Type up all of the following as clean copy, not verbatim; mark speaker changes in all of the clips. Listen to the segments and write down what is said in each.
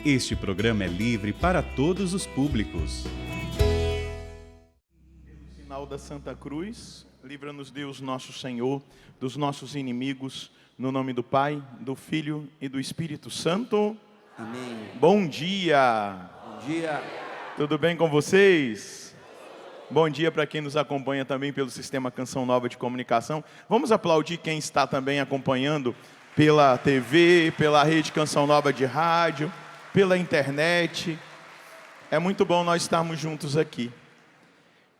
Speaker 1: Este programa é livre para todos os públicos.
Speaker 2: Pelo sinal da Santa Cruz, livra-nos Deus nosso Senhor dos nossos inimigos, no nome do Pai, do Filho e do Espírito Santo.
Speaker 3: Amém.
Speaker 2: Bom dia!
Speaker 3: Bom dia.
Speaker 2: Tudo bem com vocês? Bom dia para quem nos acompanha também pelo Sistema Canção Nova de Comunicação. Vamos aplaudir quem está também acompanhando pela TV, pela Rede Canção Nova de Rádio, pela internet. É muito bom nós estarmos juntos aqui.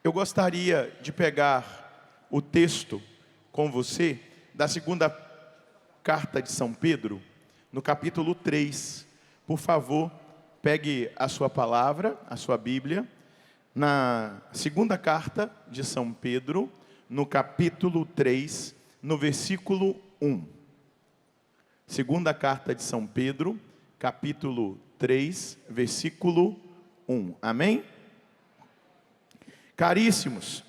Speaker 2: Eu gostaria de pegar o texto com você da segunda carta de São Pedro, no capítulo 3. Por favor, pegue a sua palavra, a sua Bíblia, na segunda carta de São Pedro, no capítulo 3, no versículo 1. Segunda carta de São Pedro, capítulo 3, versículo 1. Amém? Caríssimos,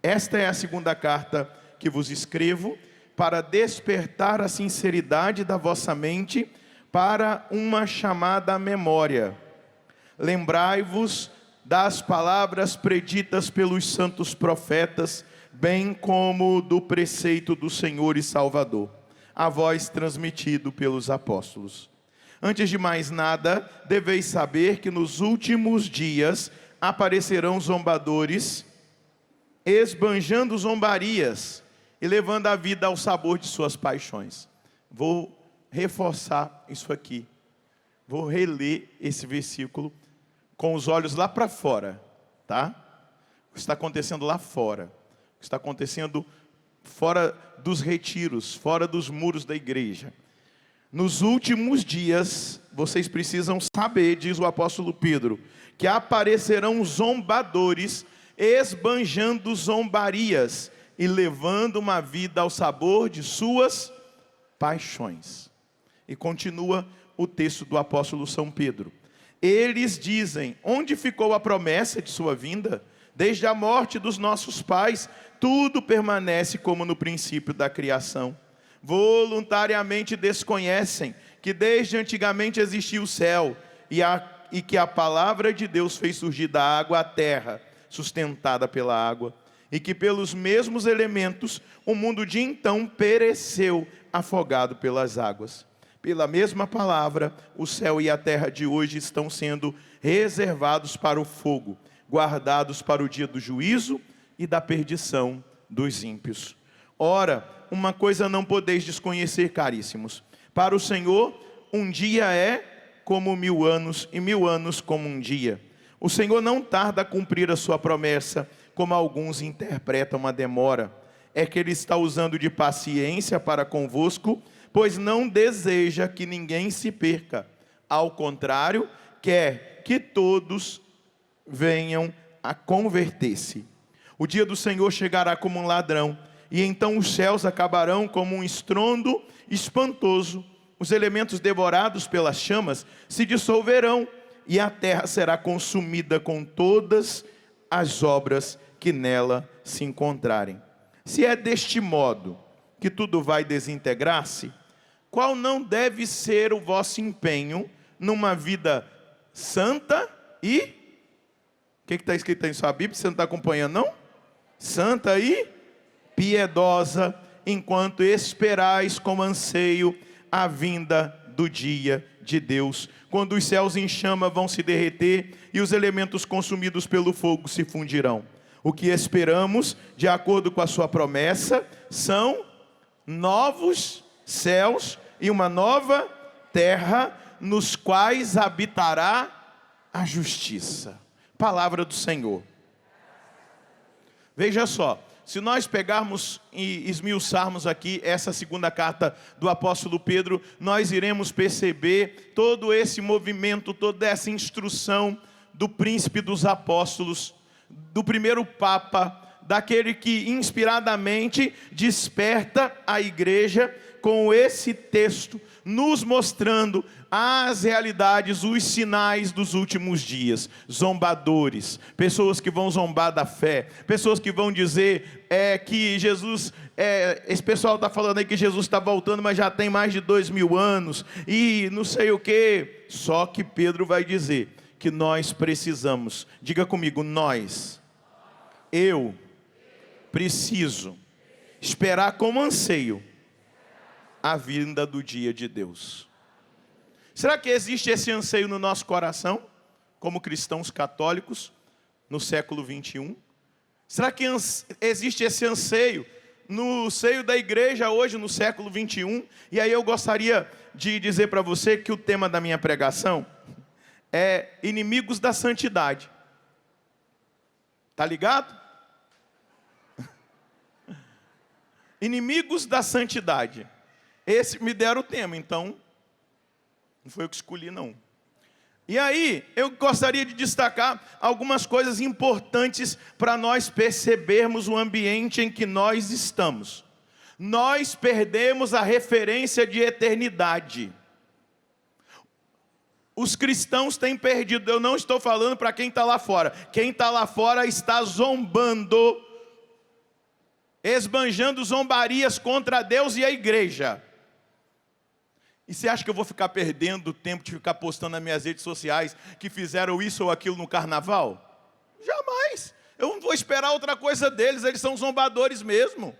Speaker 2: esta é a segunda carta que vos escrevo para despertar a sinceridade da vossa mente para uma chamada memória. Lembrai-vos das palavras preditas pelos santos profetas, bem como do preceito do Senhor e Salvador, a vós transmitido pelos apóstolos. Antes de mais nada, deveis saber que nos últimos dias aparecerão zombadores, esbanjando zombarias e levando a vida ao sabor de suas paixões. Vou reforçar isso aqui. Vou reler esse versículo com os olhos lá para fora, tá? O que está acontecendo lá fora, o que está acontecendo fora dos retiros, fora dos muros da igreja. Nos últimos dias, vocês precisam saber, diz o apóstolo Pedro, que aparecerão zombadores, esbanjando zombarias e levando uma vida ao sabor de suas paixões. E continua o texto do apóstolo São Pedro. Eles dizem: onde ficou a promessa de sua vinda? Desde a morte dos nossos pais, tudo permanece como no princípio da criação. Voluntariamente desconhecem que desde antigamente existia o céu e que a palavra de Deus fez surgir da água a terra, sustentada pela água, e que pelos mesmos elementos o mundo de então pereceu, afogado pelas águas. Pela mesma palavra, o céu e a terra de hoje estão sendo reservados para o fogo, guardados para o dia do juízo e da perdição dos ímpios. Ora, uma coisa não podeis desconhecer, caríssimos. Para o Senhor, um dia é como 1000 anos, e 1000 anos como um dia. O Senhor não tarda a cumprir a sua promessa, como alguns interpretam a demora. É que Ele está usando de paciência para convosco, pois não deseja que ninguém se perca. Ao contrário, quer que todos venham a converter-se. O dia do Senhor chegará como um ladrão, e então os céus acabarão como um estrondo espantoso. Os elementos devorados pelas chamas se dissolverão, e a terra será consumida com todas as obras que nela se encontrarem. Se é deste modo que tudo vai desintegrar-se, qual não deve ser o vosso empenho numa vida santa e... O que está escrito aí em sua Bíblia? Você não está acompanhando, não? Santa e piedosa, enquanto esperais com anseio a vinda do dia de Deus, quando os céus em chama vão se derreter e os elementos consumidos pelo fogo se fundirão. O que esperamos, de acordo com a sua promessa, são novos céus e uma nova terra, nos quais habitará a justiça. Palavra do Senhor. Veja só, se nós pegarmos e esmiuçarmos aqui essa segunda carta do apóstolo Pedro, nós iremos perceber todo esse movimento, toda essa instrução do príncipe dos apóstolos, do primeiro papa, daquele que inspiradamente desperta a igreja com esse texto, nos mostrando as realidades, os sinais dos últimos dias. Zombadores, pessoas que vão zombar da fé, pessoas que vão dizer que Jesus, esse pessoal está falando aí que Jesus está voltando, mas já tem mais de 2000 anos, e não sei o que. Só que Pedro vai dizer que nós precisamos, diga comigo, eu preciso esperar com anseio a vinda do dia de Deus. Será que existe esse anseio no nosso coração, como cristãos católicos, no século 21? Será que existe esse anseio no seio da igreja hoje, no século 21? E aí eu gostaria de dizer para você que o tema da minha pregação é inimigos da santidade. Tá ligado? Inimigos da santidade. Esse me deram o tema, então não foi eu que escolhi, não. E aí, eu gostaria de destacar algumas coisas importantes para nós percebermos o ambiente em que nós estamos. Nós perdemos a referência de eternidade. Os cristãos têm perdido. Eu não estou falando para quem está lá fora. Quem está lá fora está zombando, esbanjando zombarias contra Deus e a igreja. E você acha que eu vou ficar perdendo tempo de ficar postando nas minhas redes sociais que fizeram isso ou aquilo no carnaval? Jamais. Eu não vou esperar outra coisa deles, eles são zombadores mesmo.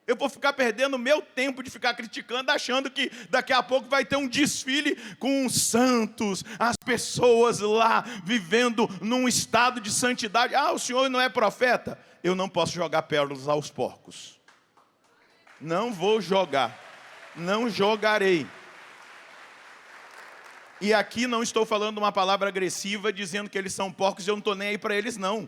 Speaker 2: Eu vou ficar perdendo meu tempo de ficar criticando, achando que daqui a pouco vai ter um desfile com os santos, as pessoas lá vivendo num estado de santidade. Ah, o senhor não é profeta? Eu não posso jogar pérolas aos porcos. Não vou jogar. Não jogarei. E aqui não estou falando uma palavra agressiva, dizendo que eles são porcos e eu não estou nem aí para eles, não.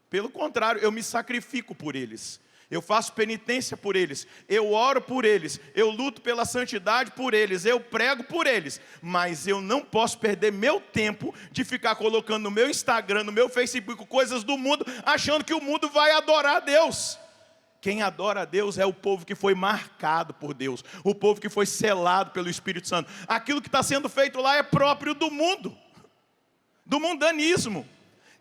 Speaker 2: Pelo contrário, eu me sacrifico por eles. Eu faço penitência por eles. Eu oro por eles. Eu luto pela santidade por eles. Eu prego por eles. Mas eu não posso perder meu tempo de ficar colocando no meu Instagram, no meu Facebook, coisas do mundo, achando que o mundo vai adorar a Deus. Quem adora a Deus é o povo que foi marcado por Deus, o povo que foi selado pelo Espírito Santo. Aquilo que está sendo feito lá é próprio do mundo, do mundanismo.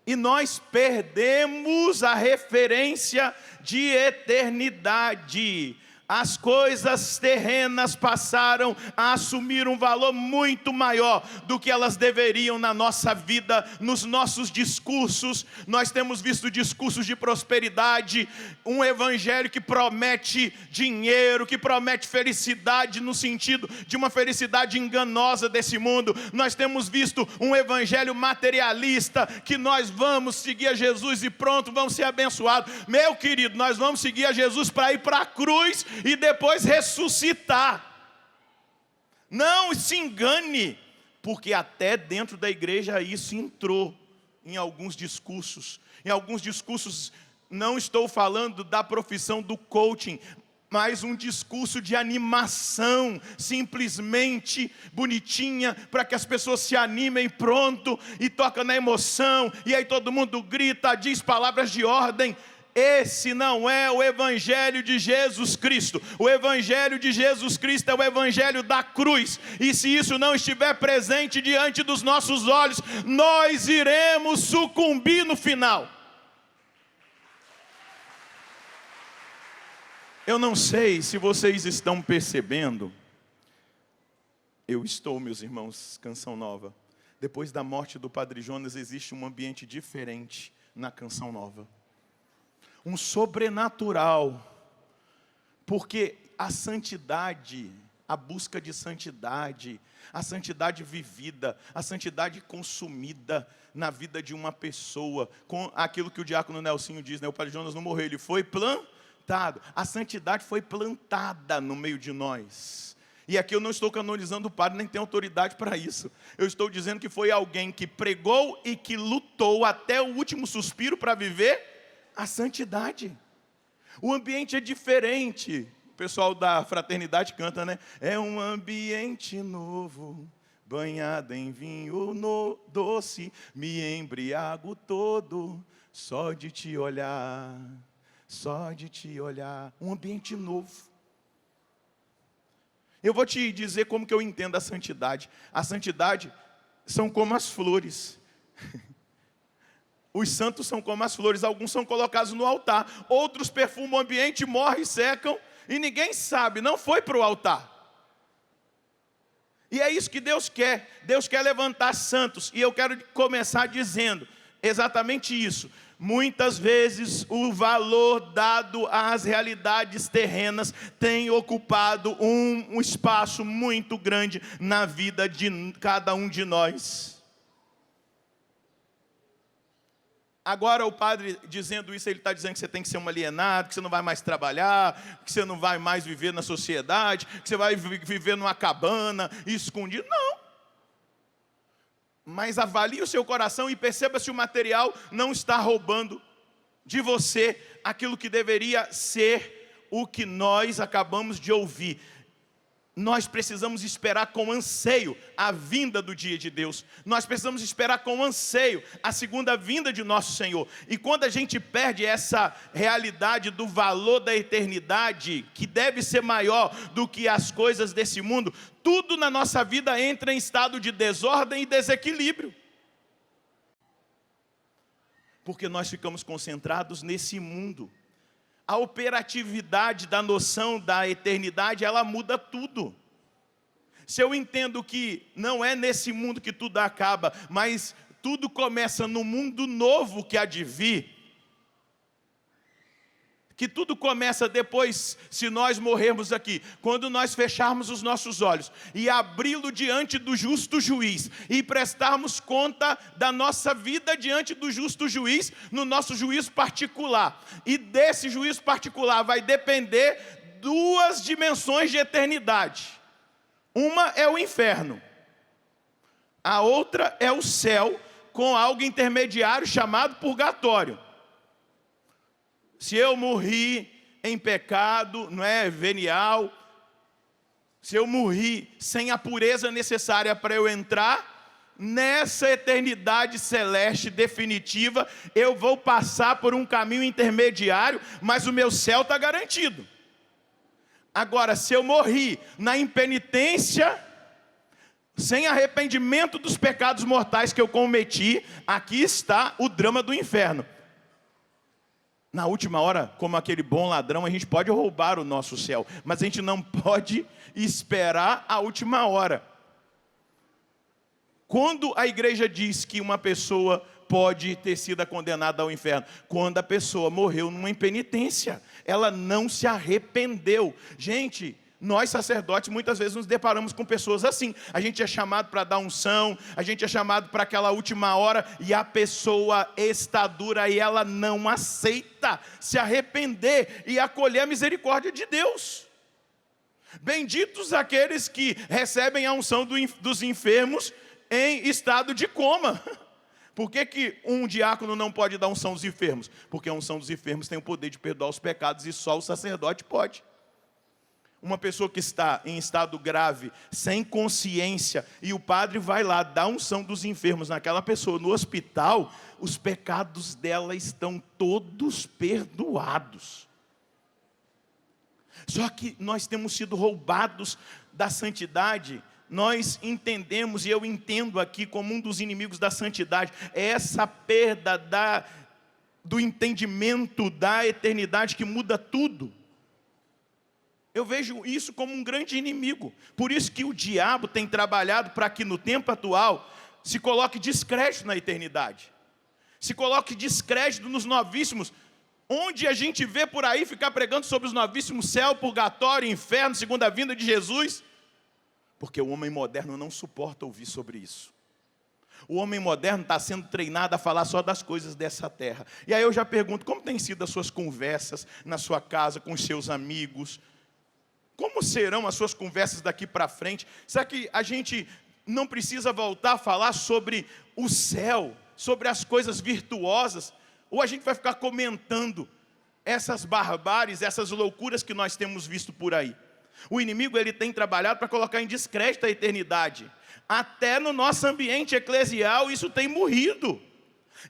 Speaker 2: E nós perdemos a referência de eternidade. As coisas terrenas passaram a assumir um valor muito maior do que elas deveriam na nossa vida, nos nossos discursos. Nós temos visto discursos de prosperidade, um evangelho que promete dinheiro, que promete felicidade no sentido de uma felicidade enganosa desse mundo. Nós temos visto um evangelho materialista, que nós vamos seguir a Jesus e pronto, vamos ser abençoados. Meu querido, nós vamos seguir a Jesus para ir para a cruz e depois ressuscitar. Não se engane, porque até dentro da igreja isso entrou em alguns discursos. Em alguns discursos, não estou falando da profissão do coaching, mas um discurso de animação, simplesmente bonitinha, para que as pessoas se animem, pronto, e toca na emoção, e aí todo mundo grita, diz palavras de ordem. Esse não é o evangelho de Jesus Cristo. O evangelho de Jesus Cristo é o evangelho da cruz. E se isso não estiver presente diante dos nossos olhos, nós iremos sucumbir no final. Eu não sei se vocês estão percebendo. Eu estou, meus irmãos, Canção Nova. Depois da morte do Padre Jonas, existe um ambiente diferente na Canção Nova. Um sobrenatural, porque a santidade, a busca de santidade, a santidade vivida, a santidade consumida na vida de uma pessoa, com aquilo que o diácono Nelsinho diz, né? O Padre Jonas não morreu, ele foi plantado. A santidade foi plantada no meio de nós. E aqui eu não estou canonizando o padre, nem tenho autoridade para isso. Eu estou dizendo que foi alguém que pregou e que lutou até o último suspiro para viver a santidade. O ambiente é diferente. O pessoal da fraternidade canta, né? É um ambiente novo, banhado em vinho doce, me embriago todo só de te olhar. Só de te olhar, um ambiente novo. Eu vou te dizer como que eu entendo a santidade. A santidade são como as flores. Os santos são como as flores, alguns são colocados no altar, outros perfumam o ambiente, morrem, secam, e ninguém sabe, não foi para o altar. E é isso que Deus quer levantar santos, e eu quero começar dizendo exatamente isso. Muitas vezes o valor dado às realidades terrenas tem ocupado um espaço muito grande na vida de cada um de nós. Agora o padre dizendo isso, ele está dizendo que você tem que ser um alienado, que você não vai mais trabalhar, que você não vai mais viver na sociedade, que você vai viver numa cabana, escondido. Não. Mas avalie o seu coração e perceba se o material não está roubando de você aquilo que deveria ser o que nós acabamos de ouvir. Nós precisamos esperar com anseio a vinda do dia de Deus. Nós precisamos esperar com anseio a segunda vinda de nosso Senhor. E quando a gente perde essa realidade do valor da eternidade, que deve ser maior do que as coisas desse mundo, tudo na nossa vida entra em estado de desordem e desequilíbrio. Porque nós ficamos concentrados nesse mundo. A operatividade da noção da eternidade, ela muda tudo. Se eu entendo que não é nesse mundo que tudo acaba, mas tudo começa no mundo novo que há de vir, que tudo começa depois, se nós morrermos aqui, quando nós fecharmos os nossos olhos e abri-lo diante do justo juiz e prestarmos conta da nossa vida diante do justo juiz, no nosso juízo particular. E desse juízo particular vai depender duas dimensões de eternidade. Uma é o inferno, a outra é o céu, com algo intermediário chamado purgatório. Se eu morri em pecado, não é, venial, se eu morri sem a pureza necessária para eu entrar nessa eternidade celeste definitiva, eu vou passar por um caminho intermediário, mas o meu céu está garantido. Agora, se eu morri na impenitência, sem arrependimento dos pecados mortais que eu cometi, aqui está o drama do inferno. Na última hora, como aquele bom ladrão, a gente pode roubar o nosso céu, mas a gente não pode esperar a última hora. Quando a igreja diz que uma pessoa pode ter sido condenada ao inferno? Quando a pessoa morreu numa impenitência, ela não se arrependeu. Gente, nós sacerdotes muitas vezes nos deparamos com pessoas assim. A gente é chamado para dar unção, a gente é chamado para aquela última hora e a pessoa está dura e ela não aceita se arrepender e acolher a misericórdia de Deus. Benditos aqueles que recebem a unção dos enfermos em estado de coma. Por que um diácono não pode dar unção dos enfermos? Porque a unção dos enfermos tem o poder de perdoar os pecados e só o sacerdote pode. Uma pessoa que está em estado grave, sem consciência, e o padre vai lá dar unção dos enfermos naquela pessoa no hospital, os pecados dela estão todos perdoados. Só que nós temos sido roubados da santidade. Nós entendemos, e eu entendo aqui como um dos inimigos da santidade, é essa perda do entendimento da eternidade que muda tudo. Eu vejo isso como um grande inimigo. Por isso que o diabo tem trabalhado para que no tempo atual se coloque descrédito na eternidade. Se coloque descrédito nos novíssimos. Onde a gente vê por aí ficar pregando sobre os novíssimos, céu, purgatório, inferno, segunda vinda de Jesus. Porque o homem moderno não suporta ouvir sobre isso. O homem moderno está sendo treinado a falar só das coisas dessa terra. E aí eu já pergunto, como têm sido as suas conversas na sua casa, com os seus amigos? Como serão as suas conversas daqui para frente? Será que a gente não precisa voltar a falar sobre o céu, sobre as coisas virtuosas? Ou a gente vai ficar comentando essas barbáries, essas loucuras que nós temos visto por aí? O inimigo ele tem trabalhado para colocar em descrédito a eternidade. Até no nosso ambiente eclesial isso tem morrido.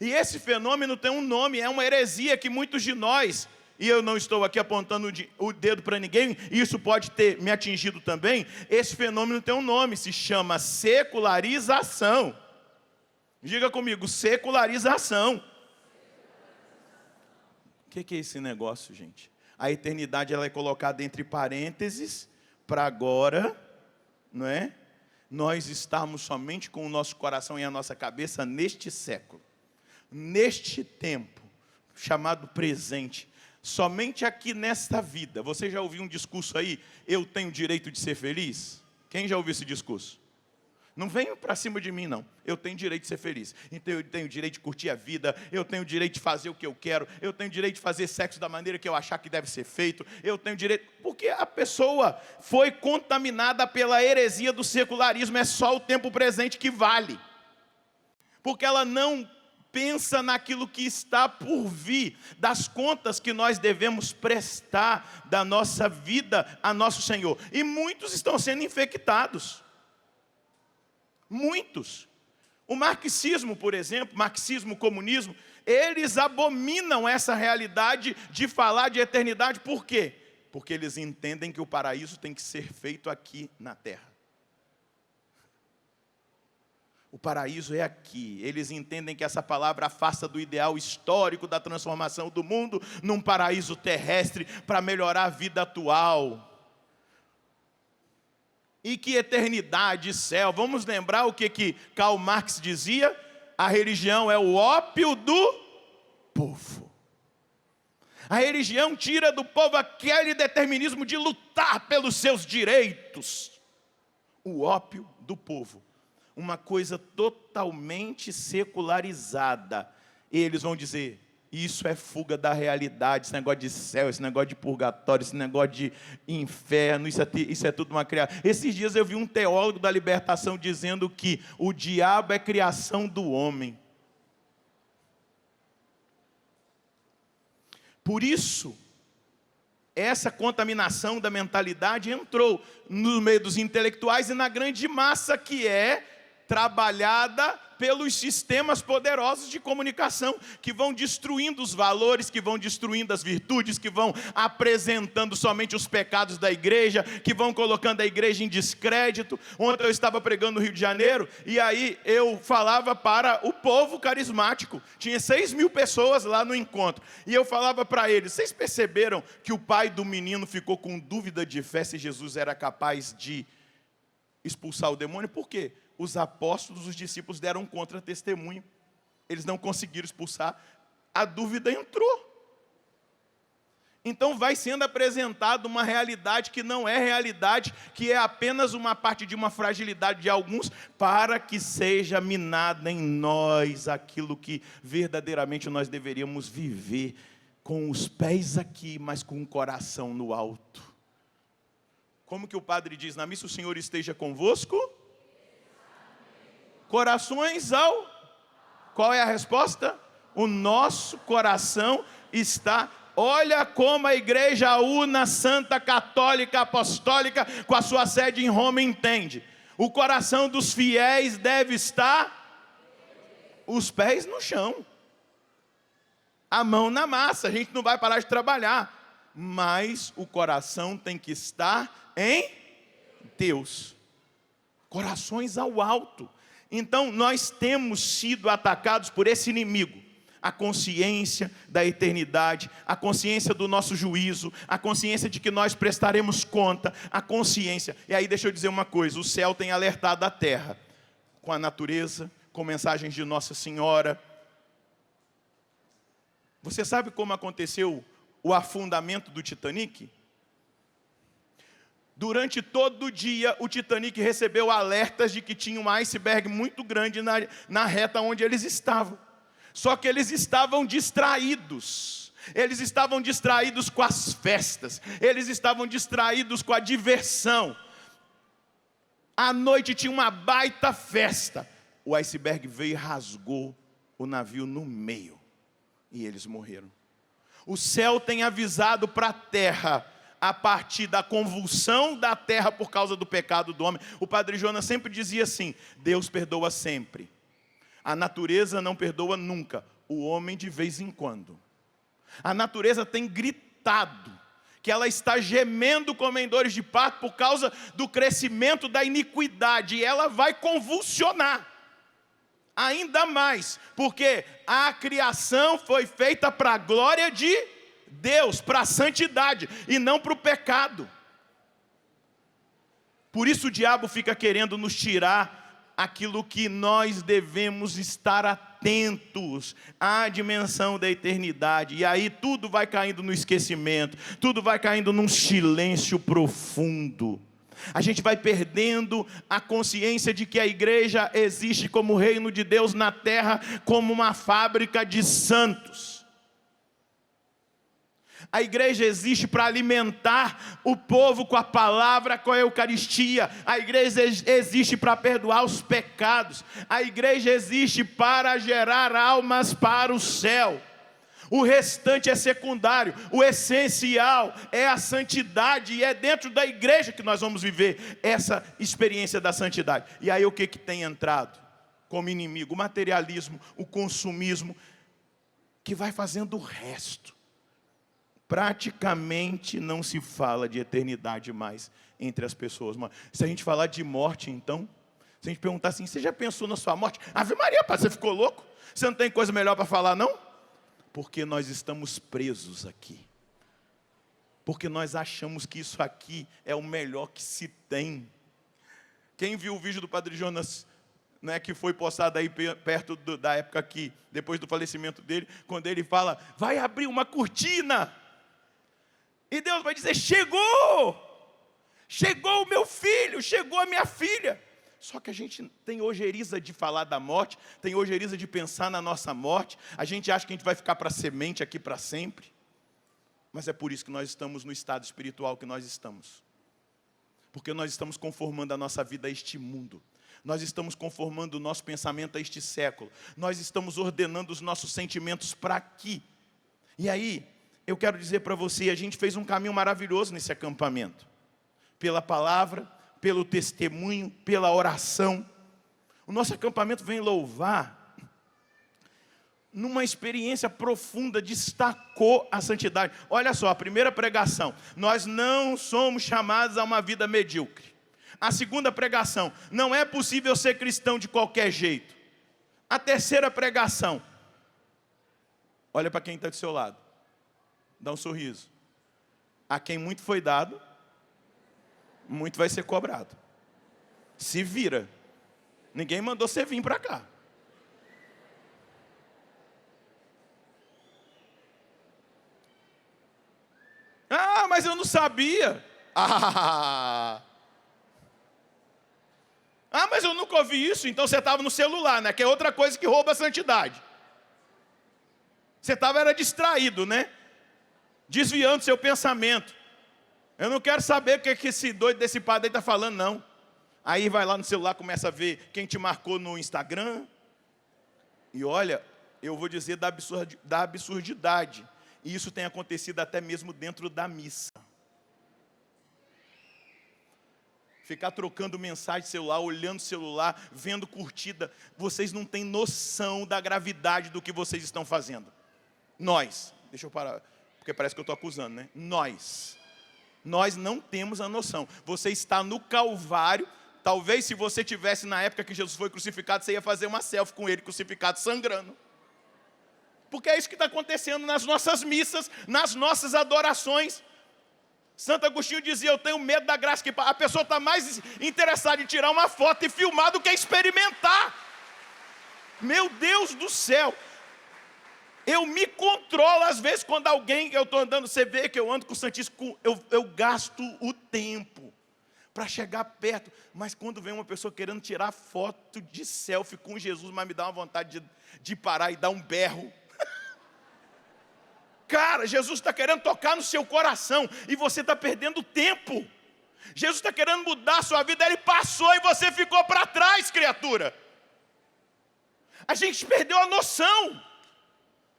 Speaker 2: E esse fenômeno tem um nome, é uma heresia que muitos de nós e eu não estou aqui apontando o dedo para ninguém, isso pode ter me atingido também, esse fenômeno tem um nome, se chama secularização. Diga comigo, secularização. O que é esse negócio, gente? A eternidade ela é colocada entre parênteses, para agora, não é? Nós estamos somente com o nosso coração e a nossa cabeça neste século, neste tempo, chamado presente, somente aqui nesta vida. Você já ouviu um discurso aí, eu tenho direito de ser feliz? Quem já ouviu esse discurso? Não venham para cima de mim, não. Eu tenho direito de ser feliz. Então eu tenho direito de curtir a vida, eu tenho direito de fazer o que eu quero, eu tenho direito de fazer sexo da maneira que eu achar que deve ser feito, eu tenho direito... Porque a pessoa foi contaminada pela heresia do secularismo, é só o tempo presente que vale. Porque ela não pensa naquilo que está por vir, das contas que nós devemos prestar da nossa vida a nosso Senhor. E muitos estão sendo infectados. Muitos. O marxismo, por exemplo, marxismo, comunismo, eles abominam essa realidade de falar de eternidade. Por quê? Porque eles entendem que o paraíso tem que ser feito aqui na terra. O paraíso é aqui. Eles entendem que essa palavra afasta do ideal histórico da transformação do mundo num paraíso terrestre para melhorar a vida atual. E que eternidade, céu. Vamos lembrar o que Karl Marx dizia? A religião é o ópio do povo. A religião tira do povo aquele determinismo de lutar pelos seus direitos. O ópio do povo. Uma coisa totalmente secularizada. E eles vão dizer... Isso é fuga da realidade, esse negócio de céu, esse negócio de purgatório, esse negócio de inferno, isso é tudo uma criação. Esses dias eu vi um teólogo da libertação dizendo que o diabo é criação do homem. Por isso, essa contaminação da mentalidade entrou no meio dos intelectuais e na grande massa que é trabalhada pelos sistemas poderosos de comunicação, que vão destruindo os valores, que vão destruindo as virtudes, que vão apresentando somente os pecados da igreja, que vão colocando a igreja em descrédito. Ontem eu estava pregando no Rio de Janeiro, e aí eu falava para o povo carismático, tinha 6.000 pessoas lá no encontro, e eu falava para eles, vocês perceberam que o pai do menino ficou com dúvida de fé se Jesus era capaz de expulsar o demônio? Por quê? Os apóstolos, os discípulos deram contra-testemunho. Eles não conseguiram expulsar. A dúvida entrou. Então vai sendo apresentada uma realidade que não é realidade, que é apenas uma parte de uma fragilidade de alguns, para que seja minada em nós aquilo que verdadeiramente nós deveríamos viver, com os pés aqui, mas com o coração no alto. Como que o padre diz na missa, o Senhor esteja convosco? Corações ao... Qual é a resposta? O nosso coração está... Olha como a igreja una, santa, católica, apostólica, com a sua sede em Roma, entende. O coração dos fiéis deve estar... Os pés no chão. A mão na massa, a gente não vai parar de trabalhar. Mas o coração tem que estar em Deus. Corações ao alto. Então, nós temos sido atacados por esse inimigo. A consciência da eternidade, a consciência do nosso juízo, a consciência de que nós prestaremos conta, a consciência. E aí deixa eu dizer uma coisa, o céu tem alertado a terra, com a natureza, com mensagens de Nossa Senhora. Você sabe como aconteceu o afundamento do Titanic? Durante todo o dia, o Titanic recebeu alertas de que tinha um iceberg muito grande na reta onde eles estavam. Só que eles estavam distraídos. Eles estavam distraídos com as festas. Eles estavam distraídos com a diversão. À noite tinha uma baita festa. O iceberg veio e rasgou o navio no meio. E eles morreram. O céu tem avisado para a terra, a partir da convulsão da terra por causa do pecado do homem. O padre Jonas sempre dizia assim, Deus perdoa sempre. A natureza não perdoa nunca, o homem de vez em quando. A natureza tem gritado aviltado, que ela está gemendo como em dores de parto por causa do crescimento da iniquidade, e ela vai convulsionar ainda mais, porque a criação foi feita para a glória de Deus, para a santidade, e não para o pecado. Por isso o diabo fica querendo nos tirar aquilo que nós devemos estar atentos à dimensão da eternidade. E aí tudo vai caindo no esquecimento, tudo vai caindo num silêncio profundo. A gente vai perdendo a consciência de que a igreja existe como reino de Deus na terra, como uma fábrica de santos. A igreja existe para alimentar o povo com a palavra, com a Eucaristia. A igreja existe para perdoar os pecados. A igreja existe para gerar almas para o céu. O restante é secundário. O essencial é a santidade. E é dentro da igreja que nós vamos viver essa experiência da santidade. E aí o que tem entrado como inimigo? O materialismo, o consumismo, que vai fazendo o resto. Praticamente não se fala de eternidade mais entre as pessoas. Se a gente falar de morte, então, se a gente perguntar assim, você já pensou na sua morte? Ave Maria, pai, você ficou louco? Você não tem coisa melhor para falar, não? Porque nós estamos presos aqui. Porque nós achamos que isso aqui é o melhor que se tem. Quem viu o vídeo do Padre Jonas, né, que foi postado aí perto da época aqui, depois do falecimento dele, quando ele fala, vai abrir uma cortina. E Deus vai dizer, chegou o meu filho, chegou a minha filha. Só que a gente tem ojeriza de falar da morte, tem ojeriza de pensar na nossa morte. A gente acha que a gente vai ficar para semente aqui para sempre. Mas é por isso que nós estamos no estado espiritual que nós estamos. Porque nós estamos conformando a nossa vida a este mundo. Nós estamos conformando o nosso pensamento a este século. Nós estamos ordenando os nossos sentimentos para aqui. E aí, eu quero dizer para você, a gente fez um caminho maravilhoso nesse acampamento. Pela palavra, pelo testemunho, pela oração. O nosso acampamento vem louvar, numa experiência profunda, destacou a santidade. Olha só, a primeira pregação, nós não somos chamados a uma vida medíocre. A segunda pregação, não é possível ser cristão de qualquer jeito. A terceira pregação, olha para quem está do seu lado. Dá um sorriso. A quem muito foi dado, muito vai ser cobrado. Se vira. Ninguém mandou você vir para cá. Ah, mas eu não sabia. Ah, mas eu nunca ouvi isso. Então você estava no celular, né? Que é outra coisa que rouba a santidade. Você estava distraído, né? Desviando seu pensamento. Eu não quero saber o que esse doido desse padre aí está falando, não. Aí vai lá no celular, começa a ver quem te marcou no Instagram. E olha, eu vou dizer da absurdidade. E isso tem acontecido até mesmo dentro da missa. Ficar trocando mensagem de celular, olhando o celular, vendo curtida. Vocês não têm noção da gravidade do que vocês estão fazendo. Nós, deixa eu parar, porque parece que eu estou acusando, né? Nós não temos a noção. Você está no Calvário. Talvez se você tivesse na época que Jesus foi crucificado, você ia fazer uma selfie com ele crucificado sangrando. Porque é isso que está acontecendo nas nossas missas, nas nossas adorações. Santo Agostinho dizia, eu tenho medo da graça, que a pessoa está mais interessada em tirar uma foto e filmar do que experimentar. Meu Deus do céu. Eu me controlo, às vezes, quando alguém, eu estou andando, você vê que eu ando com o Santíssimo, eu gasto o tempo para chegar perto. Mas quando vem uma pessoa querendo tirar foto de selfie com Jesus, mas me dá uma vontade de parar e dar um berro. Cara, Jesus está querendo tocar no seu coração e você está perdendo tempo. Jesus está querendo mudar a sua vida, Ele passou e você ficou para trás, criatura. A gente perdeu a noção.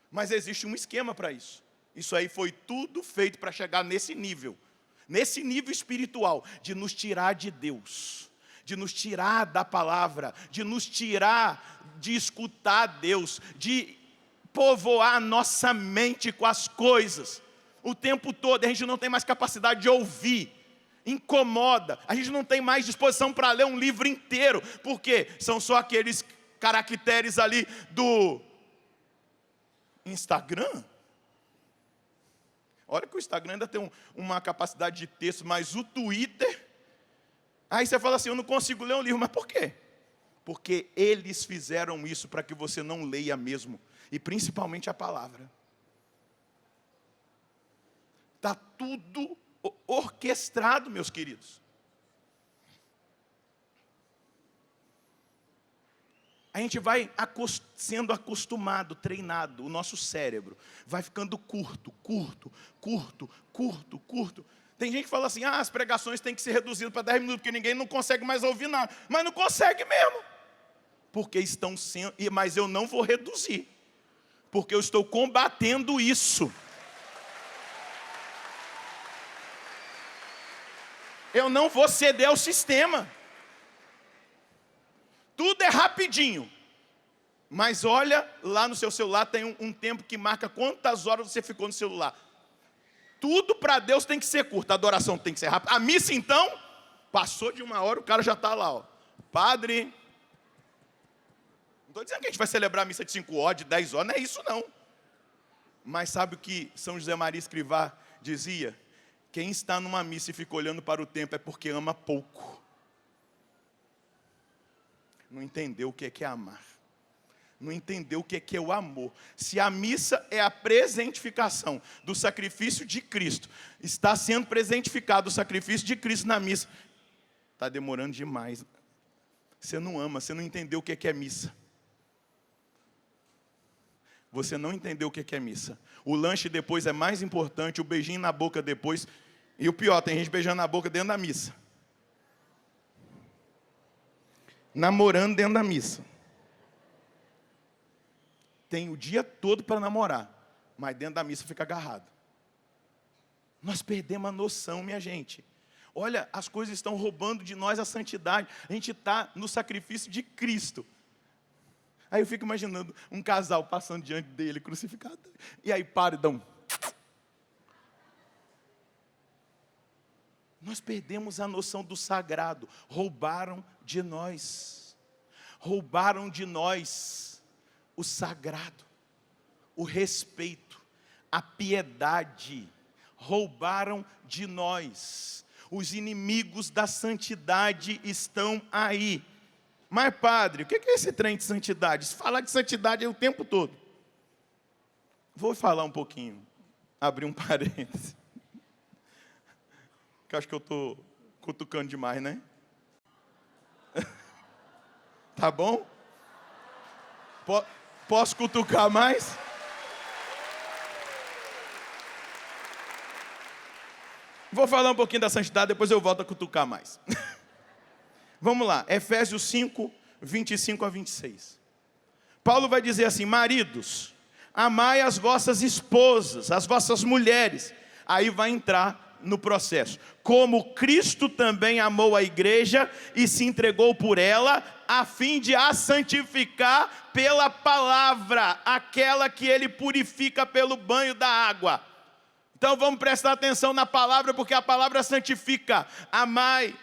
Speaker 2: Mas existe um esquema para isso. Isso aí foi tudo feito para chegar nesse nível espiritual, de nos tirar de Deus, de nos tirar da palavra, de nos tirar de escutar Deus, de povoar a nossa mente com as coisas. o tempo todo, a gente não tem mais capacidade de ouvir. Incomoda, a gente não tem mais disposição para ler um livro inteiro, porque são só aqueles caracteres ali do Instagram. Olha que o Instagram ainda tem uma capacidade de texto, mas o Twitter, aí você fala assim, eu não consigo ler um livro, mas por quê? Porque eles fizeram isso para que você não leia mesmo, e principalmente a palavra. Está tudo orquestrado, meus queridos. A gente vai sendo acostumado, treinado, o nosso cérebro vai ficando curto. Tem gente que fala assim, as pregações têm que ser reduzidas para 10 minutos, porque ninguém não consegue mais ouvir nada. Mas não consegue mesmo. Porque estão sendo, mas eu não vou reduzir, porque eu estou combatendo isso. Eu não vou ceder ao sistema. Tudo é rapidinho. Mas olha, lá no seu celular tem um tempo que marca quantas horas você ficou no celular. Tudo para Deus tem que ser curto. A adoração tem que ser rápida. A missa, então, passou de 1 hora, o cara já está lá. Ó. Padre, não estou dizendo que a gente vai celebrar a missa de 5 horas, de 10 horas, não é isso não. Mas sabe o que São José Maria Escrivá dizia? Quem está numa missa e fica olhando para o tempo é porque ama pouco. Não entendeu o que é amar. Não entendeu o que é o amor. Se a missa é a presentificação do sacrifício de Cristo, está sendo presentificado o sacrifício de Cristo na missa, está demorando demais. Você não ama, você não entendeu o que é missa. Você não entendeu o que é missa. O lanche depois é mais importante, o beijinho na boca depois. E o pior, tem gente beijando na boca dentro da missa. Namorando dentro da missa. Tem o dia todo para namorar, mas dentro da missa fica agarrado. Nós perdemos a noção, minha gente. Olha, as coisas estão roubando de nós a santidade. A gente está no sacrifício de Cristo. Aí eu fico imaginando um casal passando diante dele, crucificado. E aí para e dá um... Nós perdemos a noção do sagrado. Roubaram de nós. Roubaram de nós o sagrado, o respeito, a piedade. Roubaram de nós. Os inimigos da santidade estão aí. Mas padre, o que é esse trem de santidade? Se falar de santidade é o tempo todo. Vou falar um pouquinho, abrir um parênteses. Que eu acho que eu estou cutucando demais, né? Tá bom? Posso cutucar mais? Vou falar um pouquinho da santidade, depois eu volto a cutucar mais. Vamos lá, Efésios 5, 25 a 26. Paulo vai dizer assim, maridos, amai as vossas esposas, as vossas mulheres. Aí vai entrar no processo. Como Cristo também amou a igreja e se entregou por ela, a fim de a santificar pela palavra, aquela que ele purifica pelo banho da água. Então vamos prestar atenção na palavra, porque a palavra santifica. Amai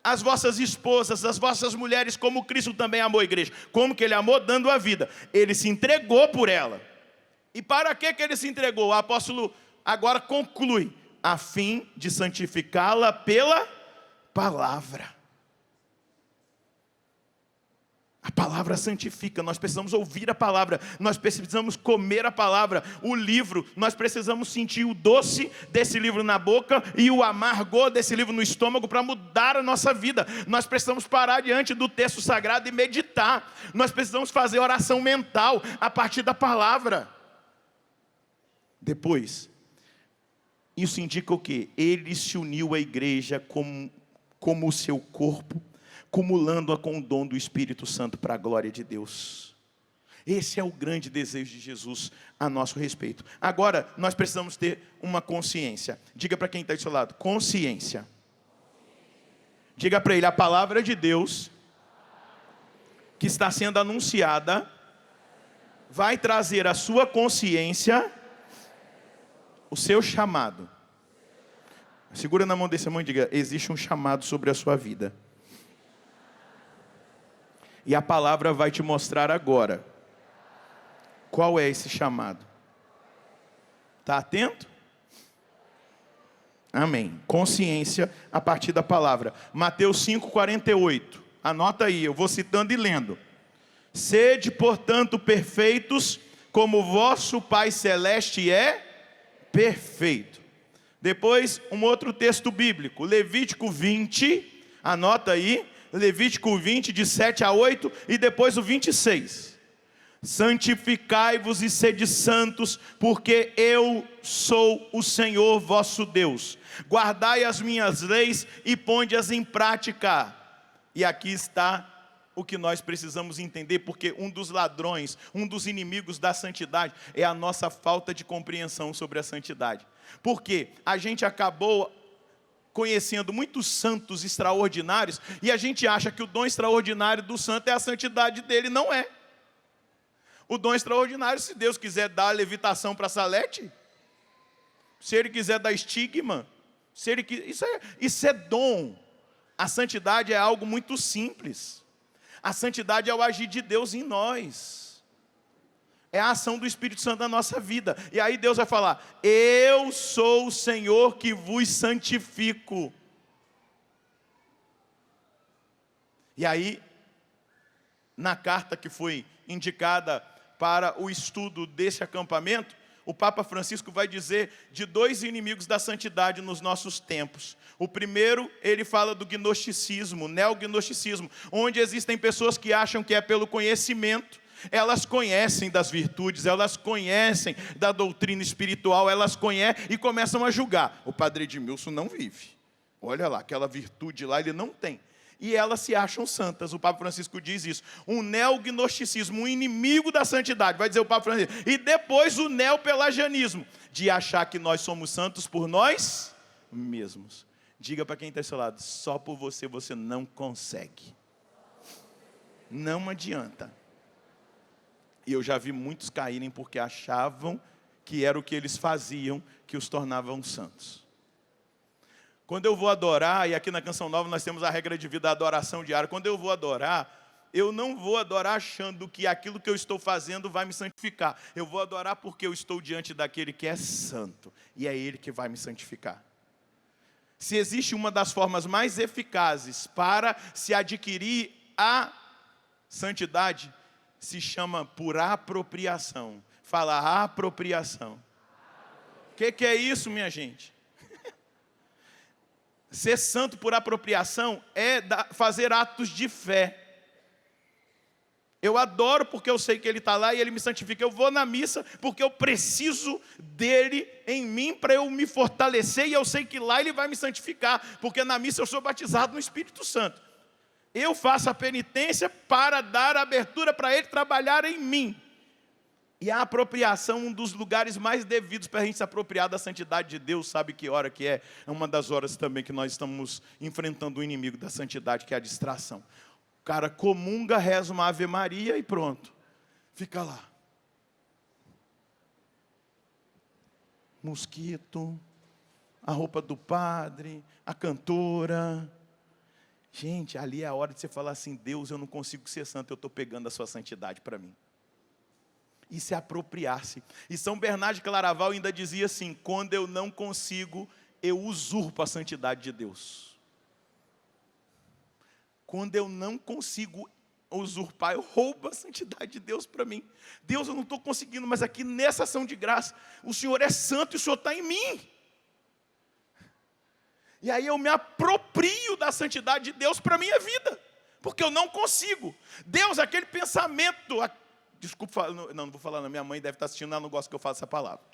Speaker 2: as vossas esposas, as vossas mulheres, como Cristo também amou a igreja. Como que ele amou? Dando a vida. Ele se entregou por ela. E para que ele se entregou? O apóstolo agora conclui. A fim de santificá-la pela palavra. A palavra santifica, nós precisamos ouvir a palavra, nós precisamos comer a palavra, o livro, nós precisamos sentir o doce desse livro na boca e o amargor desse livro no estômago para mudar a nossa vida. Nós precisamos parar diante do texto sagrado e meditar, nós precisamos fazer oração mental a partir da palavra. Depois, isso indica o quê? Ele se uniu à igreja como o seu corpo, cumulando-a com o dom do Espírito Santo para a glória de Deus. Esse é o grande desejo de Jesus a nosso respeito. Agora, nós precisamos ter uma consciência. Diga para quem está do seu lado, consciência. Diga para ele, a palavra de Deus, que está sendo anunciada, vai trazer à sua consciência o seu chamado. Segura na mão desse irmão e diga: existe um chamado sobre a sua vida. E a palavra vai te mostrar agora qual é esse chamado. Está atento? Amém. Consciência a partir da palavra. Mateus 5,48. Anota aí, eu vou citando e lendo. Sede, portanto, perfeitos, como vosso Pai Celeste é perfeito. Depois, um outro texto bíblico, Levítico 20, anota aí, Levítico 20, de 7 a 8, e depois o 26. Santificai-vos e sede santos, porque eu sou o Senhor vosso Deus. Guardai as minhas leis e ponde-as em prática. E aqui está o que nós precisamos entender, porque um dos ladrões, um dos inimigos da santidade é a nossa falta de compreensão sobre a santidade. Porque a gente acabou conhecendo muitos santos extraordinários e a gente acha que o dom extraordinário do santo é a santidade dele. Não é. O dom extraordinário, se Deus quiser dar levitação para Salete, se Ele quiser dar estigma, se ele quiser, isso é dom. A santidade é algo muito simples. A santidade é o agir de Deus em nós. É a ação do Espírito Santo na nossa vida. E aí Deus vai falar: eu sou o Senhor que vos santifico. E aí, na carta que foi indicada para o estudo desse acampamento, o Papa Francisco vai dizer de dois inimigos da santidade nos nossos tempos. O primeiro, ele fala do gnosticismo, neognosticismo, onde existem pessoas que acham que é pelo conhecimento. Elas conhecem das virtudes, elas conhecem da doutrina espiritual, elas conhecem e começam a julgar. O padre Edmilson não vive. Olha lá, aquela virtude lá ele não tem. E elas se acham santas. O Papa Francisco diz isso. Um neognosticismo, um inimigo da santidade, vai dizer o Papa Francisco. E depois o neopelagianismo, de achar que nós somos santos por nós mesmos. Diga para quem está ao seu lado: só por você, você não consegue. Não adianta. E eu já vi muitos caírem porque achavam que era o que eles faziam que os tornavam santos. Quando eu vou adorar, e aqui na Canção Nova nós temos a regra de vida da adoração diária. Quando eu vou adorar, eu não vou adorar achando que aquilo que eu estou fazendo vai me santificar. Eu vou adorar porque eu estou diante daquele que é santo. E é Ele que vai me santificar. Se existe uma das formas mais eficazes para se adquirir a santidade, se chama por apropriação. Fala apropriação. O que é isso, minha gente? Ser santo por apropriação é fazer atos de fé. Eu adoro porque eu sei que Ele está lá e Ele me santifica. Eu vou na missa porque eu preciso dEle em mim para eu me fortalecer. E eu sei que lá Ele vai me santificar, porque na missa eu sou batizado no Espírito Santo. Eu faço a penitência para dar abertura para Ele trabalhar em mim. E a apropriação, um dos lugares mais devidos para a gente se apropriar da santidade de Deus, sabe que hora que é? É uma das horas também que nós estamos enfrentando o inimigo da santidade, que é a distração. O cara comunga, reza uma Ave Maria e pronto. Fica lá. Mosquito, a roupa do padre, a cantora. Gente, ali é a hora de você falar assim: Deus, eu não consigo ser santo, eu estou pegando a sua santidade para mim. Isso é apropriar-se. E São Bernardo de Claraval ainda dizia assim: quando eu não consigo, eu usurpo a santidade de Deus. Quando eu não consigo usurpar, eu roubo a santidade de Deus para mim. Deus, eu não estou conseguindo, mas aqui nessa ação de graça, o Senhor é santo e o Senhor está em mim. E aí eu me aproprio da santidade de Deus para a minha vida, porque eu não consigo. Deus, aquele pensamento... Desculpa, não vou falar não, minha mãe deve estar assistindo, ela não gosta que eu fale essa palavra.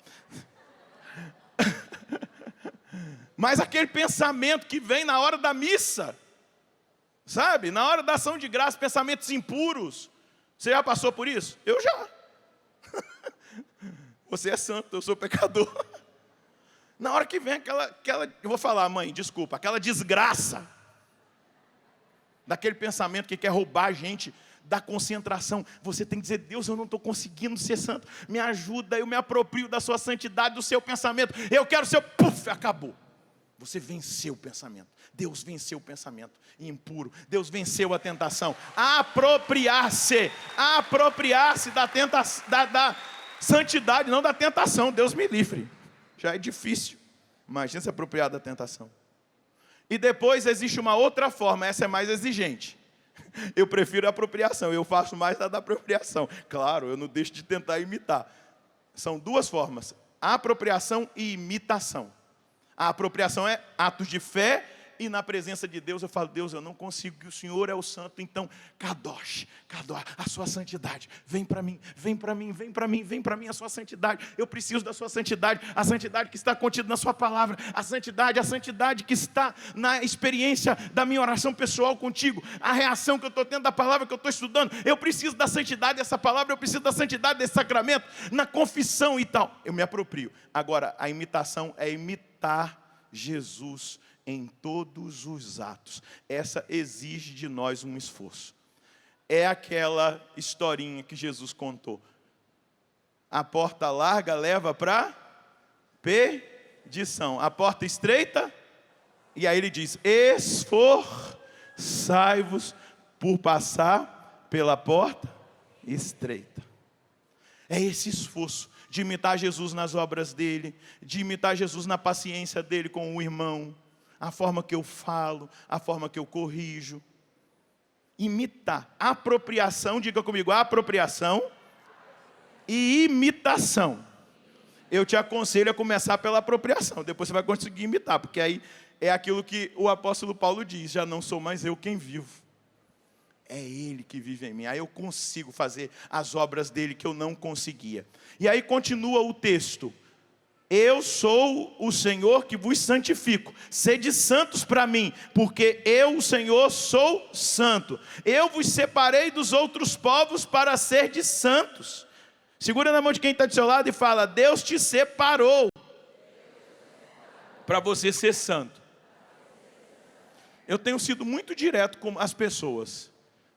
Speaker 2: Mas aquele pensamento que vem na hora da missa, sabe? Na hora da ação de graça, pensamentos impuros. Você já passou por isso? Eu já. Você é santo, eu sou pecador. Na hora que vem aquela, eu vou falar, mãe, desculpa, aquela desgraça, daquele pensamento que quer roubar a gente da concentração. Você tem que dizer: Deus, eu não estou conseguindo ser santo, me ajuda, eu me aproprio da sua santidade, do seu pensamento, eu quero ser, puf, acabou. Você venceu o pensamento. Deus venceu o pensamento impuro. Deus venceu a tentação. Apropriar-se da tentação, da santidade, não da tentação. Deus me livre. Já é difícil. Imagina se apropriar da tentação. E depois existe uma outra forma, essa é mais exigente. Eu prefiro a apropriação, eu faço mais da apropriação. Claro, eu não deixo de tentar imitar. São duas formas: apropriação e imitação. A apropriação é atos de fé, e na presença de Deus eu falo: Deus, eu não consigo, que o Senhor é o santo, então Kadosh, a sua santidade, vem para mim, vem para mim, vem para mim, vem para mim a sua santidade, eu preciso da sua santidade, a santidade que está contida na sua palavra, a santidade que está na experiência da minha oração pessoal contigo, a reação que eu estou tendo da palavra que eu estou estudando, eu preciso da santidade dessa palavra, eu preciso da santidade desse sacramento, na confissão e tal, eu me aproprio. Agora, a imitação é imitar Jesus em todos os atos. Essa exige de nós um esforço. É aquela historinha que Jesus contou. A porta larga leva para perdição. A porta estreita, e aí ele diz: esforçai-vos por passar pela porta estreita. É esse esforço de imitar Jesus nas obras dele, de imitar Jesus na paciência dele com o irmão, a forma que eu falo, a forma que eu corrijo. Imitar. Apropriação, diga comigo, apropriação e imitação. Eu te aconselho a começar pela apropriação, depois você vai conseguir imitar, porque aí é aquilo que o apóstolo Paulo diz: já não sou mais eu quem vivo, é Ele que vive em mim. Aí eu consigo fazer as obras dele que eu não conseguia. E aí continua o texto: eu sou o Senhor que vos santifico, sede santos para mim, porque eu, o Senhor, sou santo. Eu vos separei dos outros povos para serdes santos. Segura na mão de quem está do seu lado e fala: Deus te separou para você ser santo. Eu tenho sido muito direto com as pessoas.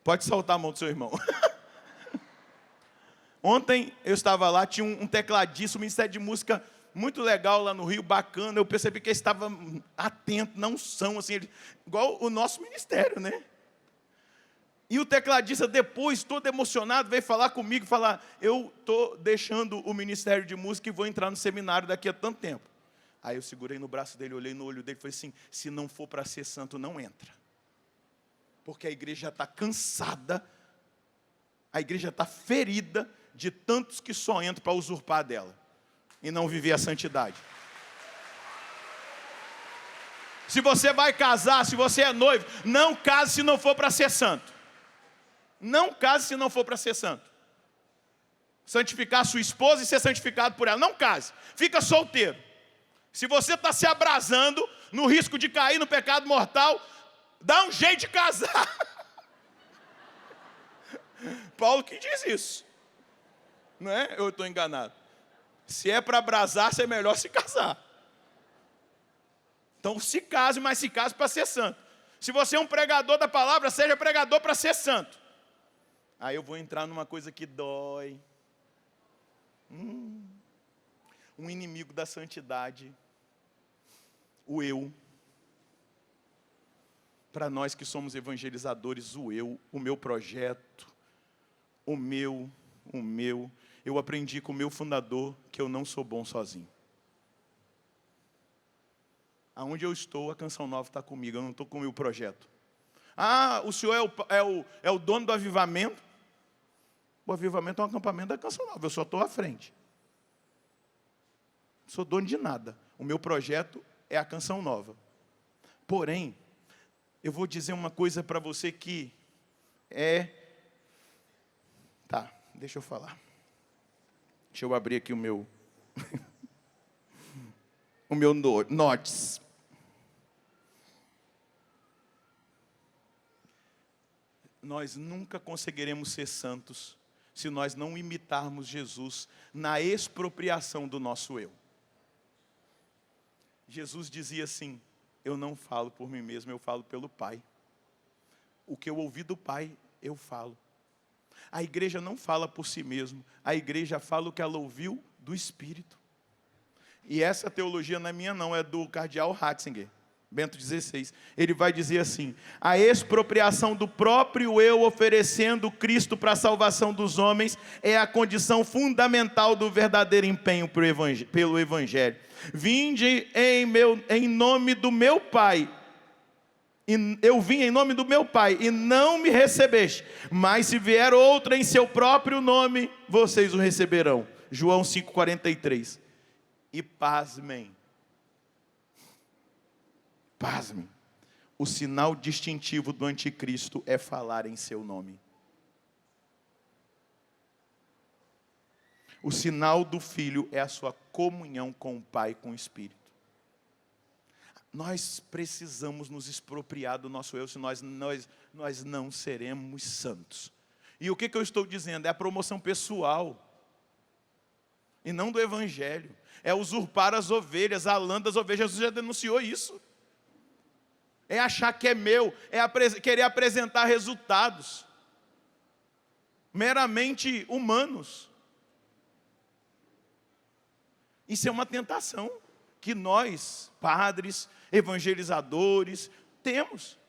Speaker 2: Pode soltar a mão do seu irmão. Ontem eu estava lá, tinha um tecladista, um ministério de música muito legal lá no Rio, bacana. Eu percebi que ele estava atento, não são assim, igual o nosso ministério, né? E o tecladista depois, todo emocionado, veio falar comigo, falar: eu estou deixando o ministério de música e vou entrar no seminário daqui a tanto tempo. Aí eu segurei no braço dele, olhei no olho dele e falei assim: se não for para ser santo, não entra. Porque a igreja está cansada, a igreja está ferida de tantos que só entram para usurpar dela e não viver a santidade. Se você vai casar, se você é noivo, não case se não for para ser santo. Não case se não for para ser santo. Santificar a sua esposa e ser santificado por ela. Não case, fica solteiro. Se você está se abrasando no risco de cair no pecado mortal, dá um jeito de casar. Paulo que diz isso. Não é? Eu estou enganado. Se é para abrasar, é melhor se casar. Então se case, mas se case para ser santo. Se você é um pregador da palavra, seja pregador para ser santo. Aí eu vou entrar numa coisa que dói. Um inimigo da santidade. O eu. Para nós que somos evangelizadores, o eu, o meu projeto, o meu. Eu aprendi com o meu fundador que eu não sou bom sozinho. Aonde eu estou, a Canção Nova está comigo, eu não estou com o meu projeto. Ah, o senhor é o dono do avivamento? O avivamento é um acampamento da Canção Nova, eu só estou à frente. Não sou dono de nada. O meu projeto é a Canção Nova. Porém, eu vou dizer uma coisa para você que é... Tá, deixa eu falar. Deixa eu abrir aqui o meu... o meu notes. Nós nunca conseguiremos ser santos se nós não imitarmos Jesus na expropriação do nosso eu. Jesus dizia assim: eu não falo por mim mesmo, eu falo pelo Pai. O que eu ouvi do Pai, eu falo. A igreja não fala por si mesma, a igreja fala o que ela ouviu do Espírito. E essa teologia não é minha não, é do cardeal Ratzinger, Bento XVI. Ele vai dizer assim: a expropriação do próprio eu oferecendo Cristo para a salvação dos homens é a condição fundamental do verdadeiro empenho pelo Evangelho. Vinde em nome do meu Pai. Eu vim em nome do meu Pai e não me recebeste, mas se vier outra em seu próprio nome, vocês o receberão. João 5,43. E pasmem, o sinal distintivo do anticristo é falar em seu nome. O sinal do Filho é a sua comunhão com o Pai e com o Espírito. Nós precisamos nos expropriar do nosso eu, se nós não seremos santos. E o que eu estou dizendo? É a promoção pessoal, e não do Evangelho. É usurpar as ovelhas, a lã das ovelhas. Jesus já denunciou isso. É achar que é meu, querer apresentar resultados meramente humanos. Isso é uma tentação que nós, padres, evangelizadores, temos.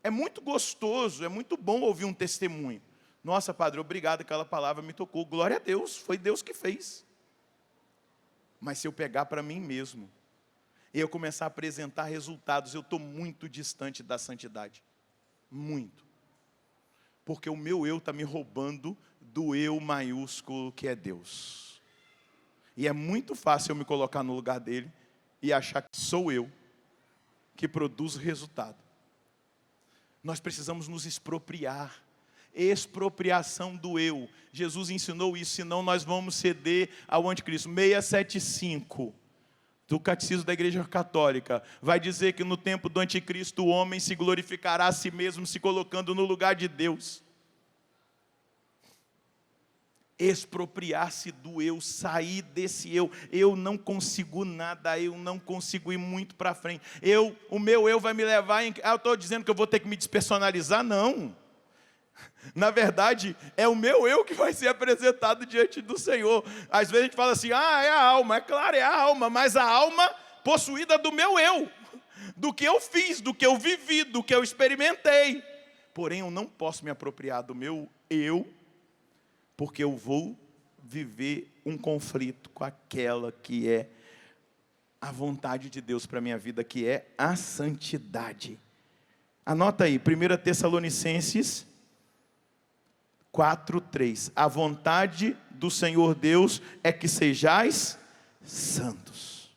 Speaker 2: É muito gostoso, é muito bom ouvir um testemunho. Nossa, padre, obrigado, aquela palavra me tocou. Glória a Deus, foi Deus que fez. Mas se eu pegar para mim mesmo, e eu começar a apresentar resultados, eu estou muito distante da santidade. Muito. Porque o meu eu está me roubando do eu maiúsculo que é Deus. E é muito fácil eu me colocar no lugar dele e achar que sou eu que produz resultado. Nós precisamos nos expropriar. Expropriação do eu. Jesus ensinou isso, senão nós vamos ceder ao anticristo. 675 do Catecismo da Igreja Católica vai dizer que no tempo do anticristo o homem se glorificará a si mesmo, se colocando no lugar de Deus. Expropriar-se do eu, sair desse eu não consigo nada, eu não consigo ir muito para frente, o meu eu vai me levar eu estou dizendo que eu vou ter que me despersonalizar? Não, na verdade é o meu eu que vai ser apresentado diante do Senhor. Às vezes a gente fala assim, é a alma, é claro, é a alma, mas a alma possuída do meu eu, do que eu fiz, do que eu vivi, do que eu experimentei. Porém eu não posso me apropriar do meu eu, porque eu vou viver um conflito com aquela que é a vontade de Deus para a minha vida, que é a santidade. Anota aí, 1 Tessalonicenses 4:3. A vontade do Senhor Deus é que sejais santos.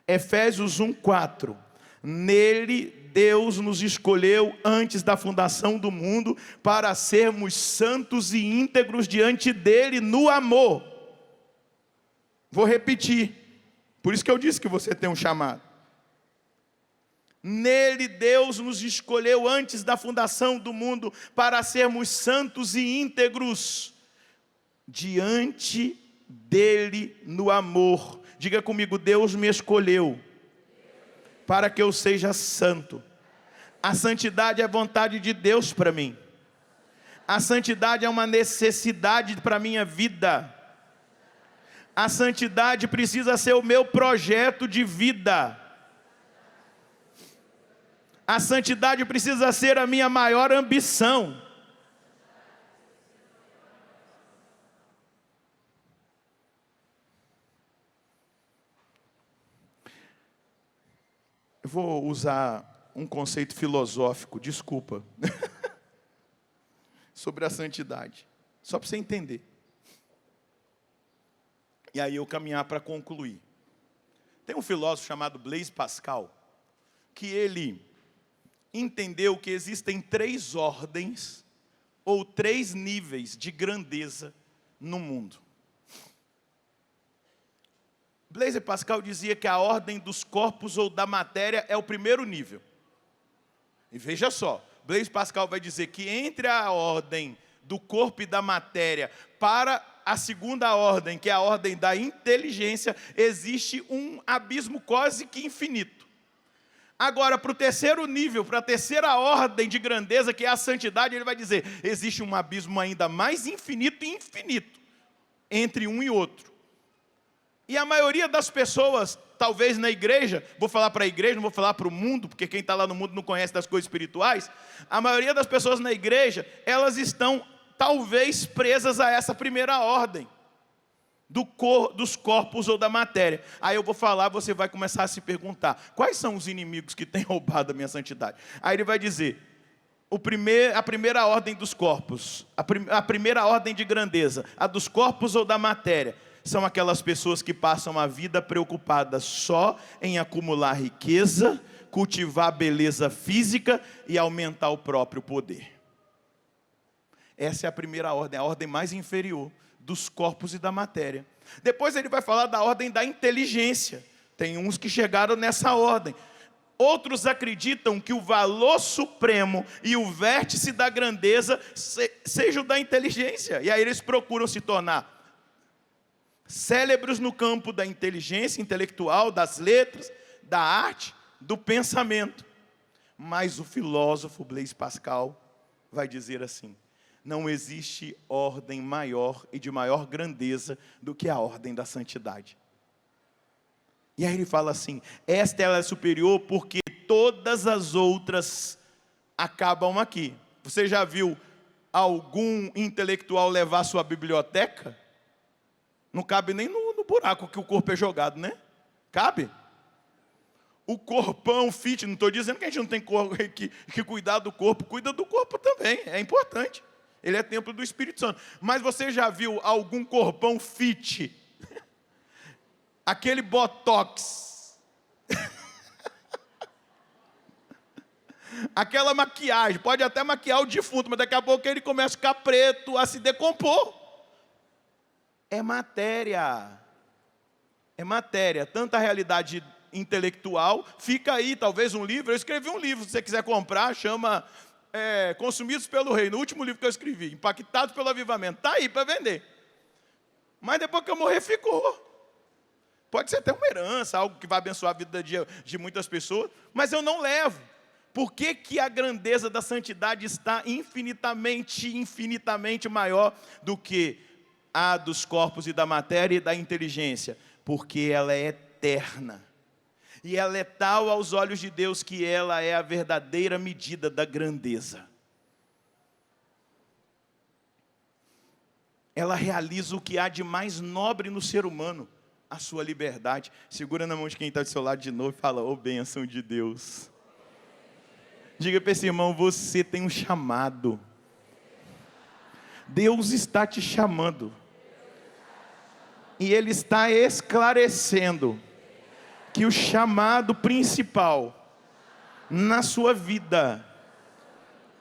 Speaker 2: Efésios 1:4. Nele Deus nos escolheu antes da fundação do mundo para sermos santos e íntegros diante dele no amor. Vou repetir, por isso que eu disse que você tem um chamado. Nele Deus nos escolheu antes da fundação do mundo para sermos santos e íntegros diante dele no amor. Diga comigo, Deus me escolheu para que eu seja santo. A santidade é a vontade de Deus para mim. A santidade é uma necessidade para a minha vida. A santidade precisa ser o meu projeto de vida. A santidade precisa ser a minha maior ambição. Eu vou usar um conceito filosófico, desculpa, sobre a santidade, só para você entender. E aí eu caminhar para concluir. Tem um filósofo chamado Blaise Pascal, que ele entendeu que existem 3 ordens, ou 3 níveis de grandeza no mundo. Blaise Pascal dizia que a ordem dos corpos ou da matéria é o primeiro nível. E veja só, Blaise Pascal vai dizer que entre a ordem do corpo e da matéria para a segunda ordem, que é a ordem da inteligência, existe um abismo quase que infinito. Agora, para o terceiro nível, para a terceira ordem de grandeza, que é a santidade, ele vai dizer, existe um abismo ainda mais infinito e infinito entre um e outro. E a maioria das pessoas, talvez na igreja, vou falar para a igreja, não vou falar para o mundo, porque quem está lá no mundo não conhece das coisas espirituais, a maioria das pessoas na igreja, elas estão talvez presas a essa primeira ordem, dos corpos ou da matéria. Aí eu vou falar, você vai começar a se perguntar, quais são os inimigos que têm roubado a minha santidade? Aí ele vai dizer, a primeira ordem dos corpos, a primeira ordem de grandeza, a dos corpos ou da matéria, são aquelas pessoas que passam a vida preocupadas só em acumular riqueza, cultivar beleza física e aumentar o próprio poder. Essa é a primeira ordem, a ordem mais inferior dos corpos e da matéria. Depois ele vai falar da ordem da inteligência. Tem uns que chegaram nessa ordem. Outros acreditam que o valor supremo e o vértice da grandeza seja o da inteligência. E aí eles procuram se tornar cérebros no campo da inteligência intelectual, das letras, da arte, do pensamento. Mas o filósofo Blaise Pascal vai dizer assim, não existe ordem maior e de maior grandeza do que a ordem da santidade. E aí ele fala assim, esta ela é superior porque todas as outras acabam aqui. Você já viu algum intelectual levar sua biblioteca? Não cabe nem no buraco que o corpo é jogado, né? Cabe? O corpão fit, não estou dizendo que a gente não tem que cuidar do corpo, cuida do corpo também, é importante. Ele é templo do Espírito Santo. Mas você já viu algum corpão fit? Aquele botox. Aquela maquiagem, pode até maquiar o defunto, mas daqui a pouco ele começa a ficar preto, a se decompor. É matéria. É matéria. Tanta realidade intelectual. Fica aí, talvez um livro. Eu escrevi um livro, se você quiser comprar, chama Consumidos pelo Reino. O último livro que eu escrevi, Impactados pelo Avivamento. Está aí para vender. Mas depois que eu morrer, ficou. Pode ser até uma herança, algo que vai abençoar a vida de muitas pessoas. Mas eu não levo. Por que que a grandeza da santidade está infinitamente maior do que a dos corpos e da matéria e da inteligência? Porque ela é eterna. E ela é tal aos olhos de Deus que ela é a verdadeira medida da grandeza. Ela realiza o que há de mais nobre no ser humano, a sua liberdade. Segura na mão de quem está do seu lado de novo e fala, ô bênção de Deus. Diga para esse irmão, você tem um chamado. Deus está te chamando. E Ele está esclarecendo que o chamado principal na sua vida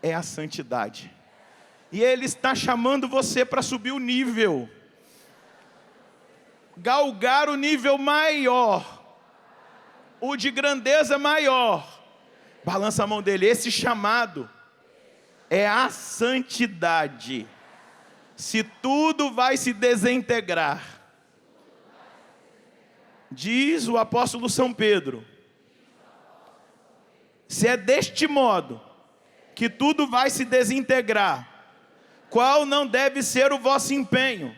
Speaker 2: é a santidade. E Ele está chamando você para subir o nível. Galgar o nível maior. O de grandeza maior. Balança a mão dele. Esse chamado é a santidade. Se tudo vai se desintegrar, diz o apóstolo São Pedro, se é deste modo que tudo vai se desintegrar, qual não deve ser o vosso empenho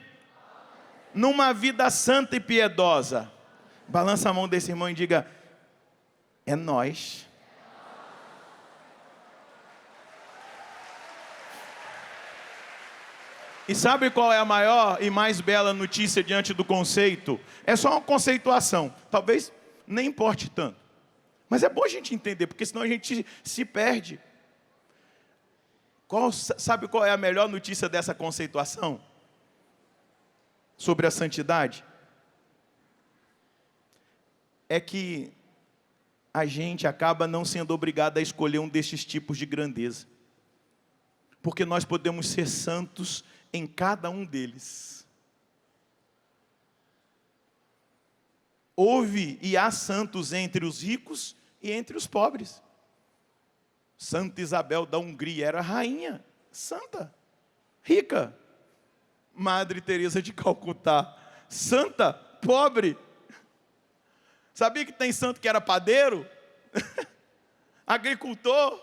Speaker 2: numa vida santa e piedosa? Balança a mão desse irmão e diga, é nós. E sabe qual é a maior e mais bela notícia diante do conceito? É só uma conceituação, talvez nem importe tanto. Mas é bom a gente entender, porque senão a gente se perde. Sabe qual é a melhor notícia dessa conceituação? Sobre a santidade? É que a gente acaba não sendo obrigado a escolher um destes tipos de grandeza. Porque nós podemos ser santos em cada um deles. Houve e há santos entre os ricos e entre os pobres. Santa Isabel da Hungria era rainha, santa, rica. Madre Teresa de Calcutá, santa, pobre. Sabia que tem santo que era padeiro? agricultor.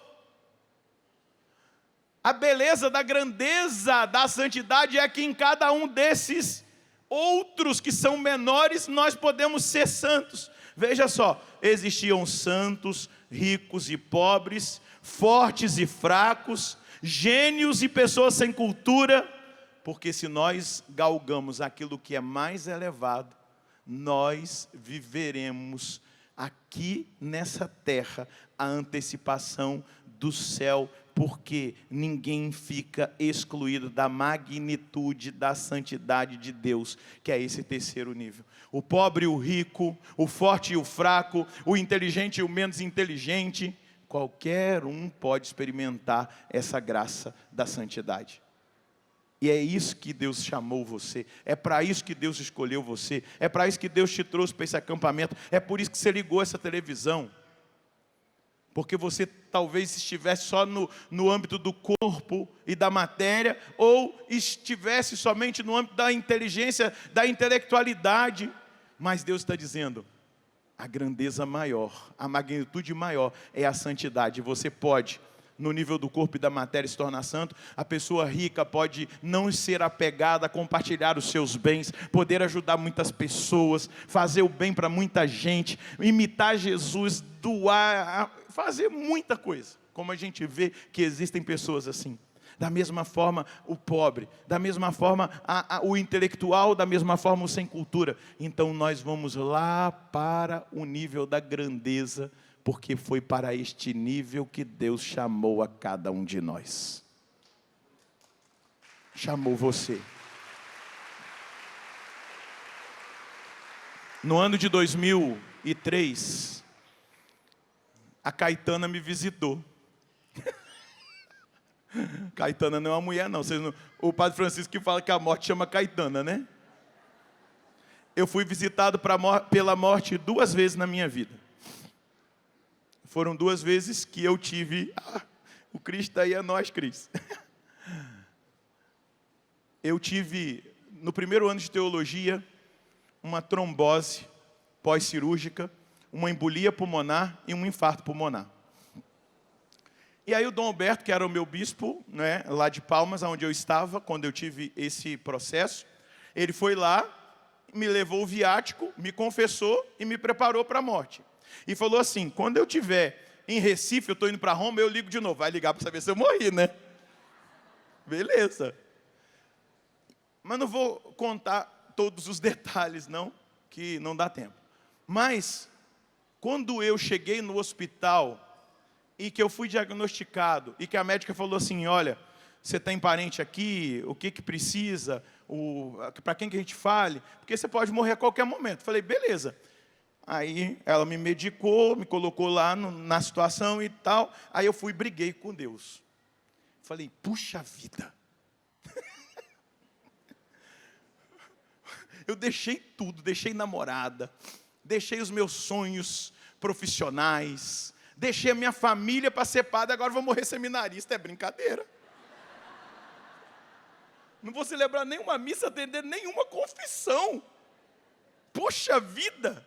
Speaker 2: A beleza da grandeza da santidade é que em cada um desses outros que são menores, nós podemos ser santos. Veja só, existiam santos, ricos e pobres, fortes e fracos, gênios e pessoas sem cultura, porque se nós galgamos aquilo que é mais elevado, nós viveremos aqui nessa terra a antecipação do céu, porque ninguém fica excluído da magnitude da santidade de Deus, que é esse terceiro nível. O pobre e o rico, o forte e o fraco, o inteligente e o menos inteligente, qualquer um pode experimentar essa graça da santidade. E é isso que Deus chamou você, é para isso que Deus escolheu você, é para isso que Deus te trouxe para esse acampamento, é por isso que você ligou essa televisão. Porque você talvez estivesse só no âmbito do corpo e da matéria, ou estivesse somente no âmbito da inteligência, da intelectualidade. Mas Deus está dizendo, a grandeza maior, a magnitude maior é a santidade. Você pode, no nível do corpo e da matéria, se tornar santo. A pessoa rica pode não ser apegada, compartilhar os seus bens, poder ajudar muitas pessoas, fazer o bem para muita gente, imitar Jesus, doar, fazer muita coisa. Como a gente vê que existem pessoas assim. Da mesma forma o pobre, da mesma forma o intelectual, da mesma forma o sem cultura. Então nós vamos lá para o nível da grandeza, porque foi para este nível que Deus chamou a cada um de nós. Chamou você. No ano de 2003, a Caetana me visitou. Caetana não é uma mulher, não. O Padre Francisco que fala que a morte chama Caetana, né? Eu fui visitado pela morte 2 vezes na minha vida. Foram 2 vezes que eu tive... o Cristo aí é nós, Cris. Eu tive, no primeiro ano de teologia, uma trombose pós-cirúrgica, uma embolia pulmonar e um infarto pulmonar. E aí o Dom Alberto, que era o meu bispo, né, lá de Palmas, onde eu estava, quando eu tive esse processo, ele foi lá, me levou o viático, me confessou e me preparou para a morte. E falou assim, quando eu estiver em Recife, eu estou indo para Roma, eu ligo de novo. Vai ligar para saber se eu morri, né? Beleza. Mas não vou contar todos os detalhes, não, que não dá tempo. Mas, quando eu cheguei no hospital e que eu fui diagnosticado, e que a médica falou assim, olha, você tem parente aqui, o que precisa, para quem que a gente fale, porque você pode morrer a qualquer momento. Falei, beleza. Aí ela me medicou, me colocou lá na situação e tal. Aí eu fui e briguei com Deus. Falei, puxa vida. Eu deixei tudo, deixei namorada, deixei os meus sonhos profissionais, deixei a minha família para ser padre, agora vou morrer seminarista, é brincadeira. Não vou celebrar nenhuma missa, atender nenhuma confissão. Poxa vida!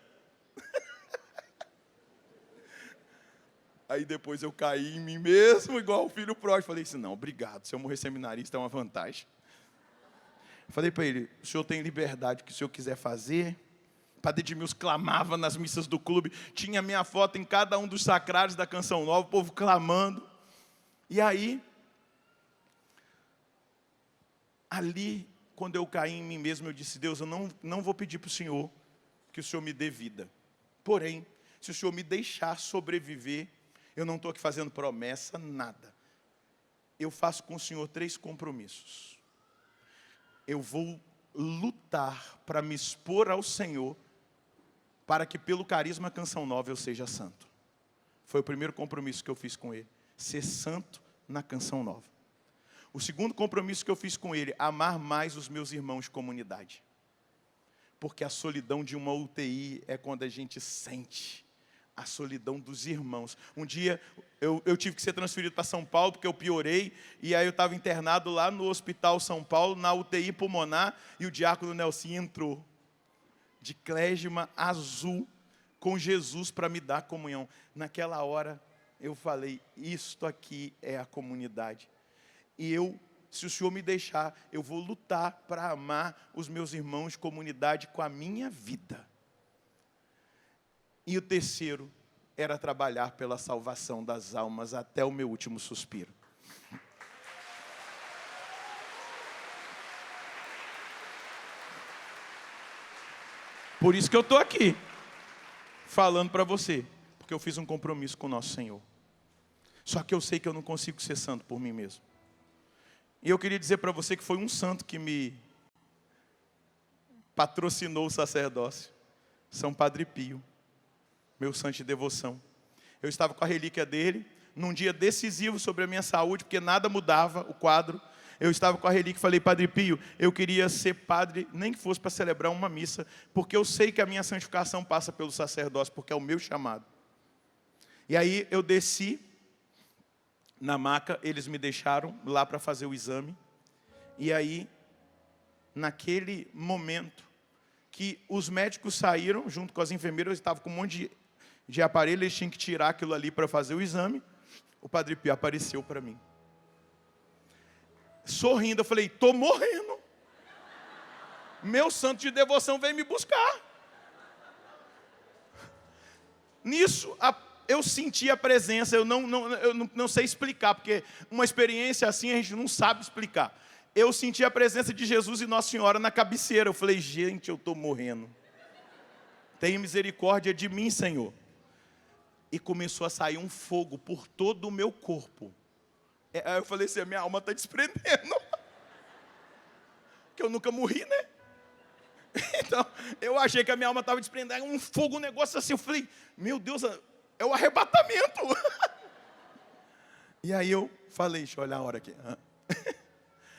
Speaker 2: Aí depois eu caí em mim mesmo, igual o filho pródigo. Falei assim, não, obrigado, se eu morrer seminarista é uma vantagem. Falei para ele, o senhor tem liberdade, o que o senhor quiser fazer. Padre Edmilson clamava nas missas do clube, tinha minha foto em cada um dos sacrários da Canção Nova, o povo clamando. E aí, ali, quando eu caí em mim mesmo, eu disse, Deus, eu não vou pedir para o senhor que o senhor me dê vida. Porém, se o senhor me deixar sobreviver, eu não estou aqui fazendo promessa, nada. Eu faço com o senhor 3 compromissos. Eu vou lutar para me expor ao Senhor, para que pelo carisma Canção Nova eu seja santo. Foi o primeiro compromisso que eu fiz com ele, ser santo na Canção Nova. O segundo compromisso que eu fiz com ele, amar mais os meus irmãos de comunidade. Porque a solidão de uma UTI é quando a gente sente a solidão dos irmãos. Um dia eu tive que ser transferido para São Paulo, porque eu piorei, e aí eu estava internado lá no Hospital São Paulo, na UTI pulmonar, e o diácono Nelson entrou, de clésima azul, com Jesus para me dar comunhão. Naquela hora, eu falei, isto aqui é a comunidade. E se o Senhor me deixar, eu vou lutar para amar os meus irmãos de comunidade com a minha vida. E o terceiro era trabalhar pela salvação das almas até o meu último suspiro. Por isso que eu estou aqui, falando para você, porque eu fiz um compromisso com o nosso Senhor. Só que eu sei que eu não consigo ser santo por mim mesmo. E eu queria dizer para você que foi um santo que me patrocinou o sacerdócio. São Padre Pio, meu santo de devoção. Eu estava com a relíquia dele, num dia decisivo sobre a minha saúde, porque nada mudava o quadro. Eu estava com a relíquia e falei, Padre Pio, eu queria ser padre, nem que fosse para celebrar uma missa, porque eu sei que a minha santificação passa pelo sacerdócio, porque é o meu chamado. E aí eu desci na maca, eles me deixaram lá para fazer o exame. E aí, naquele momento que os médicos saíram, junto com as enfermeiras, eu estava com um monte de aparelho, eles tinham que tirar aquilo ali para fazer o exame, o Padre Pio apareceu para mim. Sorrindo, eu falei, estou morrendo. Meu santo de devoção veio me buscar. Nisso, eu senti a presença, eu não sei explicar, porque uma experiência assim a gente não sabe explicar. Eu senti a presença de Jesus e Nossa Senhora na cabeceira. Eu falei, gente, eu estou morrendo. Tenha misericórdia de mim, Senhor. E começou a sair um fogo por todo o meu corpo. Aí eu falei assim, a minha alma está desprendendo. Porque eu nunca morri, né? Então, eu achei que a minha alma estava desprendendo. Um fogo, um negócio assim. Eu falei, meu Deus, é o arrebatamento. E aí eu falei, deixa eu olhar a hora aqui.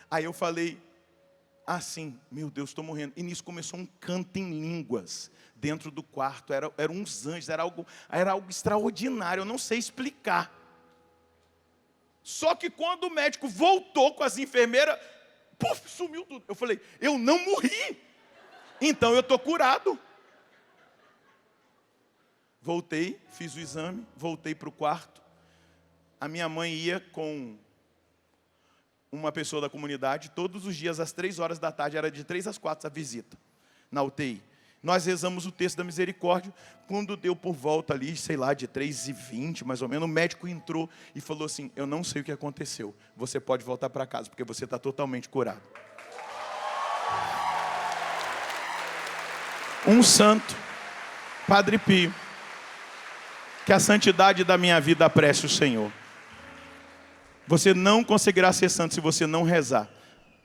Speaker 2: Aí eu falei assim, meu Deus, estou morrendo. E nisso começou um canto em línguas dentro do quarto. Eram uns anjos, era algo extraordinário, eu não sei explicar. Só que quando o médico voltou com as enfermeiras, puf, sumiu tudo. Eu falei, eu não morri, então eu estou curado. Voltei, fiz o exame, voltei para o quarto. A minha mãe ia com uma pessoa da comunidade, todos os dias às 3 horas da tarde, era de 3 às 4 a visita, na UTI. Nós rezamos o texto da misericórdia, quando deu por volta ali, sei lá, de 3h20, mais ou menos, o médico entrou e falou assim, eu não sei o que aconteceu, você pode voltar para casa, porque você está totalmente curado. Um santo, Padre Pio, que a santidade da minha vida apresse o Senhor. Você não conseguirá ser santo se você não rezar.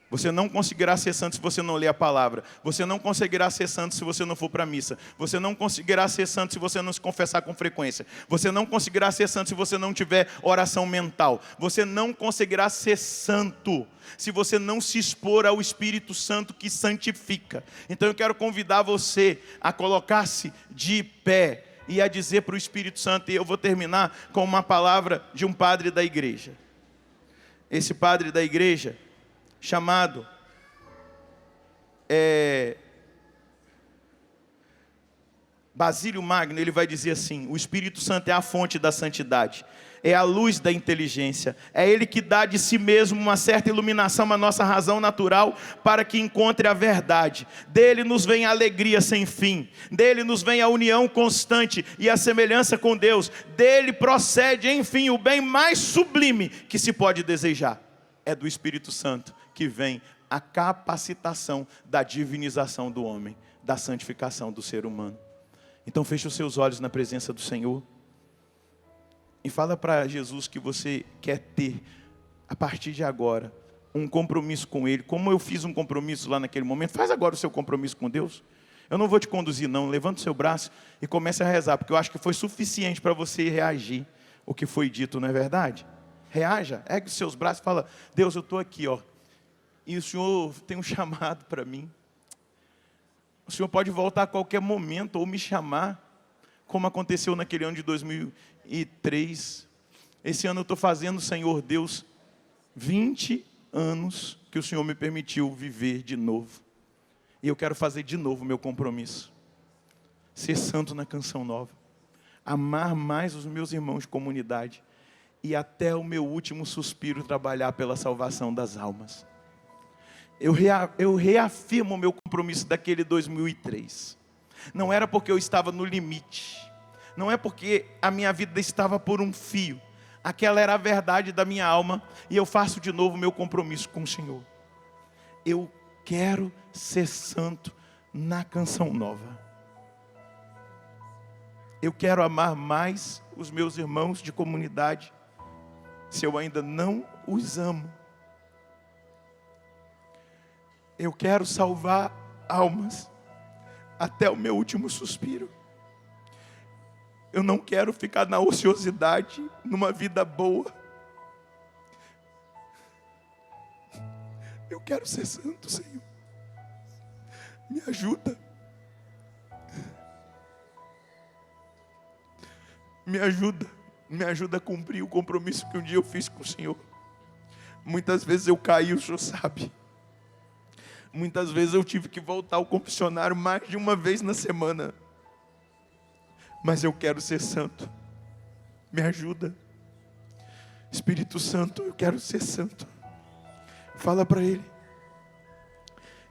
Speaker 2: Você não conseguirá ser santo se você não ler a palavra. Você não conseguirá ser santo se você não for para a missa. Você não conseguirá ser santo se você não se confessar com frequência. Você não conseguirá ser santo se você não tiver oração mental. Você não conseguirá ser santo se você não se expor ao Espírito Santo que santifica. Então eu quero convidar você a colocar-se de pé e a dizer para o Espírito Santo, e eu vou terminar com uma palavra de um padre da igreja. Esse padre da igreja, chamado Basílio Magno, ele vai dizer assim, o Espírito Santo é a fonte da santidade, é a luz da inteligência, é Ele que dá de si mesmo uma certa iluminação à nossa razão natural, para que encontre a verdade. Dele nos vem a alegria sem fim, dele nos vem a união constante e a semelhança com Deus, dele procede, enfim, o bem mais sublime que se pode desejar. É do Espírito Santo que vem a capacitação da divinização do homem, da santificação do ser humano. Então feche os seus olhos na presença do Senhor e fala para Jesus que você quer ter, a partir de agora, um compromisso com Ele. Como eu fiz um compromisso lá naquele momento, faz agora o seu compromisso com Deus. Eu não vou te conduzir não, levanta o seu braço e comece a rezar, porque eu acho que foi suficiente para você reagir o que foi dito, não é verdade? Reaja, ergue os seus braços e fala, Deus, eu estou aqui, ó, e o Senhor tem um chamado para mim. O Senhor pode voltar a qualquer momento ou me chamar, como aconteceu naquele ano de 2003. Esse ano eu estou fazendo, Senhor Deus, 20 anos que o Senhor me permitiu viver de novo. E eu quero fazer de novo o meu compromisso. Ser santo na Canção Nova. amar mais os meus irmãos de comunidade e até o meu último suspiro trabalhar pela salvação das almas. Eu reafirmo o meu compromisso daquele 2003. Não era porque eu estava no limite, não é porque a minha vida estava por um fio. Aquela era a verdade da minha alma e eu faço de novo o meu compromisso com o Senhor. Eu quero ser santo na canção nova. Eu quero amar mais os meus irmãos de comunidade, se eu ainda não os amo. Eu quero salvar almas até o meu último suspiro. Eu não quero ficar na ociosidade, numa vida boa. Eu quero ser santo, Senhor. Me ajuda. Me ajuda a cumprir o compromisso que um dia eu fiz com o Senhor. Muitas vezes eu caí, o Senhor sabe. Muitas vezes eu tive que voltar ao confessionário mais de uma vez na semana. Mas eu quero ser santo. Me ajuda. Espírito Santo, eu quero ser santo. Fala para Ele.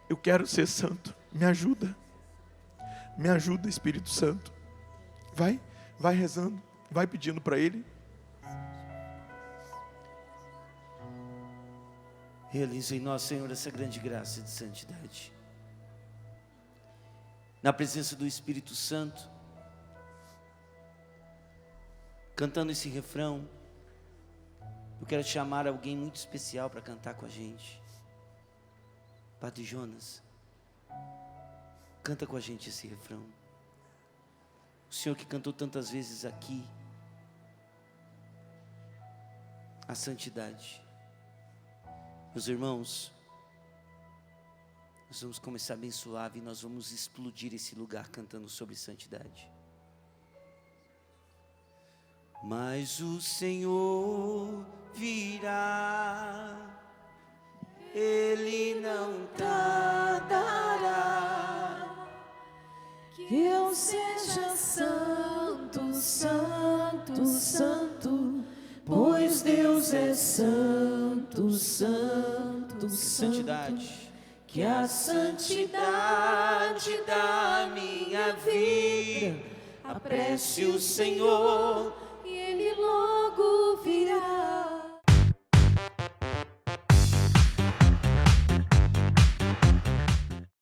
Speaker 2: Eu quero ser santo. Me ajuda. Me ajuda, Espírito Santo. Vai rezando. Vai pedindo para Ele.
Speaker 3: Realiza em nós, Senhor, essa grande graça de santidade. Na presença do Espírito Santo, cantando esse refrão, eu quero chamar alguém muito especial para cantar com a gente. Padre Jonas, canta com a gente esse refrão. O Senhor que cantou tantas vezes aqui, a santidade. Meus irmãos, nós vamos começar bem suave e nós vamos explodir esse lugar cantando sobre santidade. Mas o Senhor virá, Ele não tardará,
Speaker 4: que eu seja santo, santo, santo, pois Deus é santo, santo, santo.
Speaker 3: Santidade.
Speaker 4: Que a santidade da minha vida apresse o Senhor e Ele logo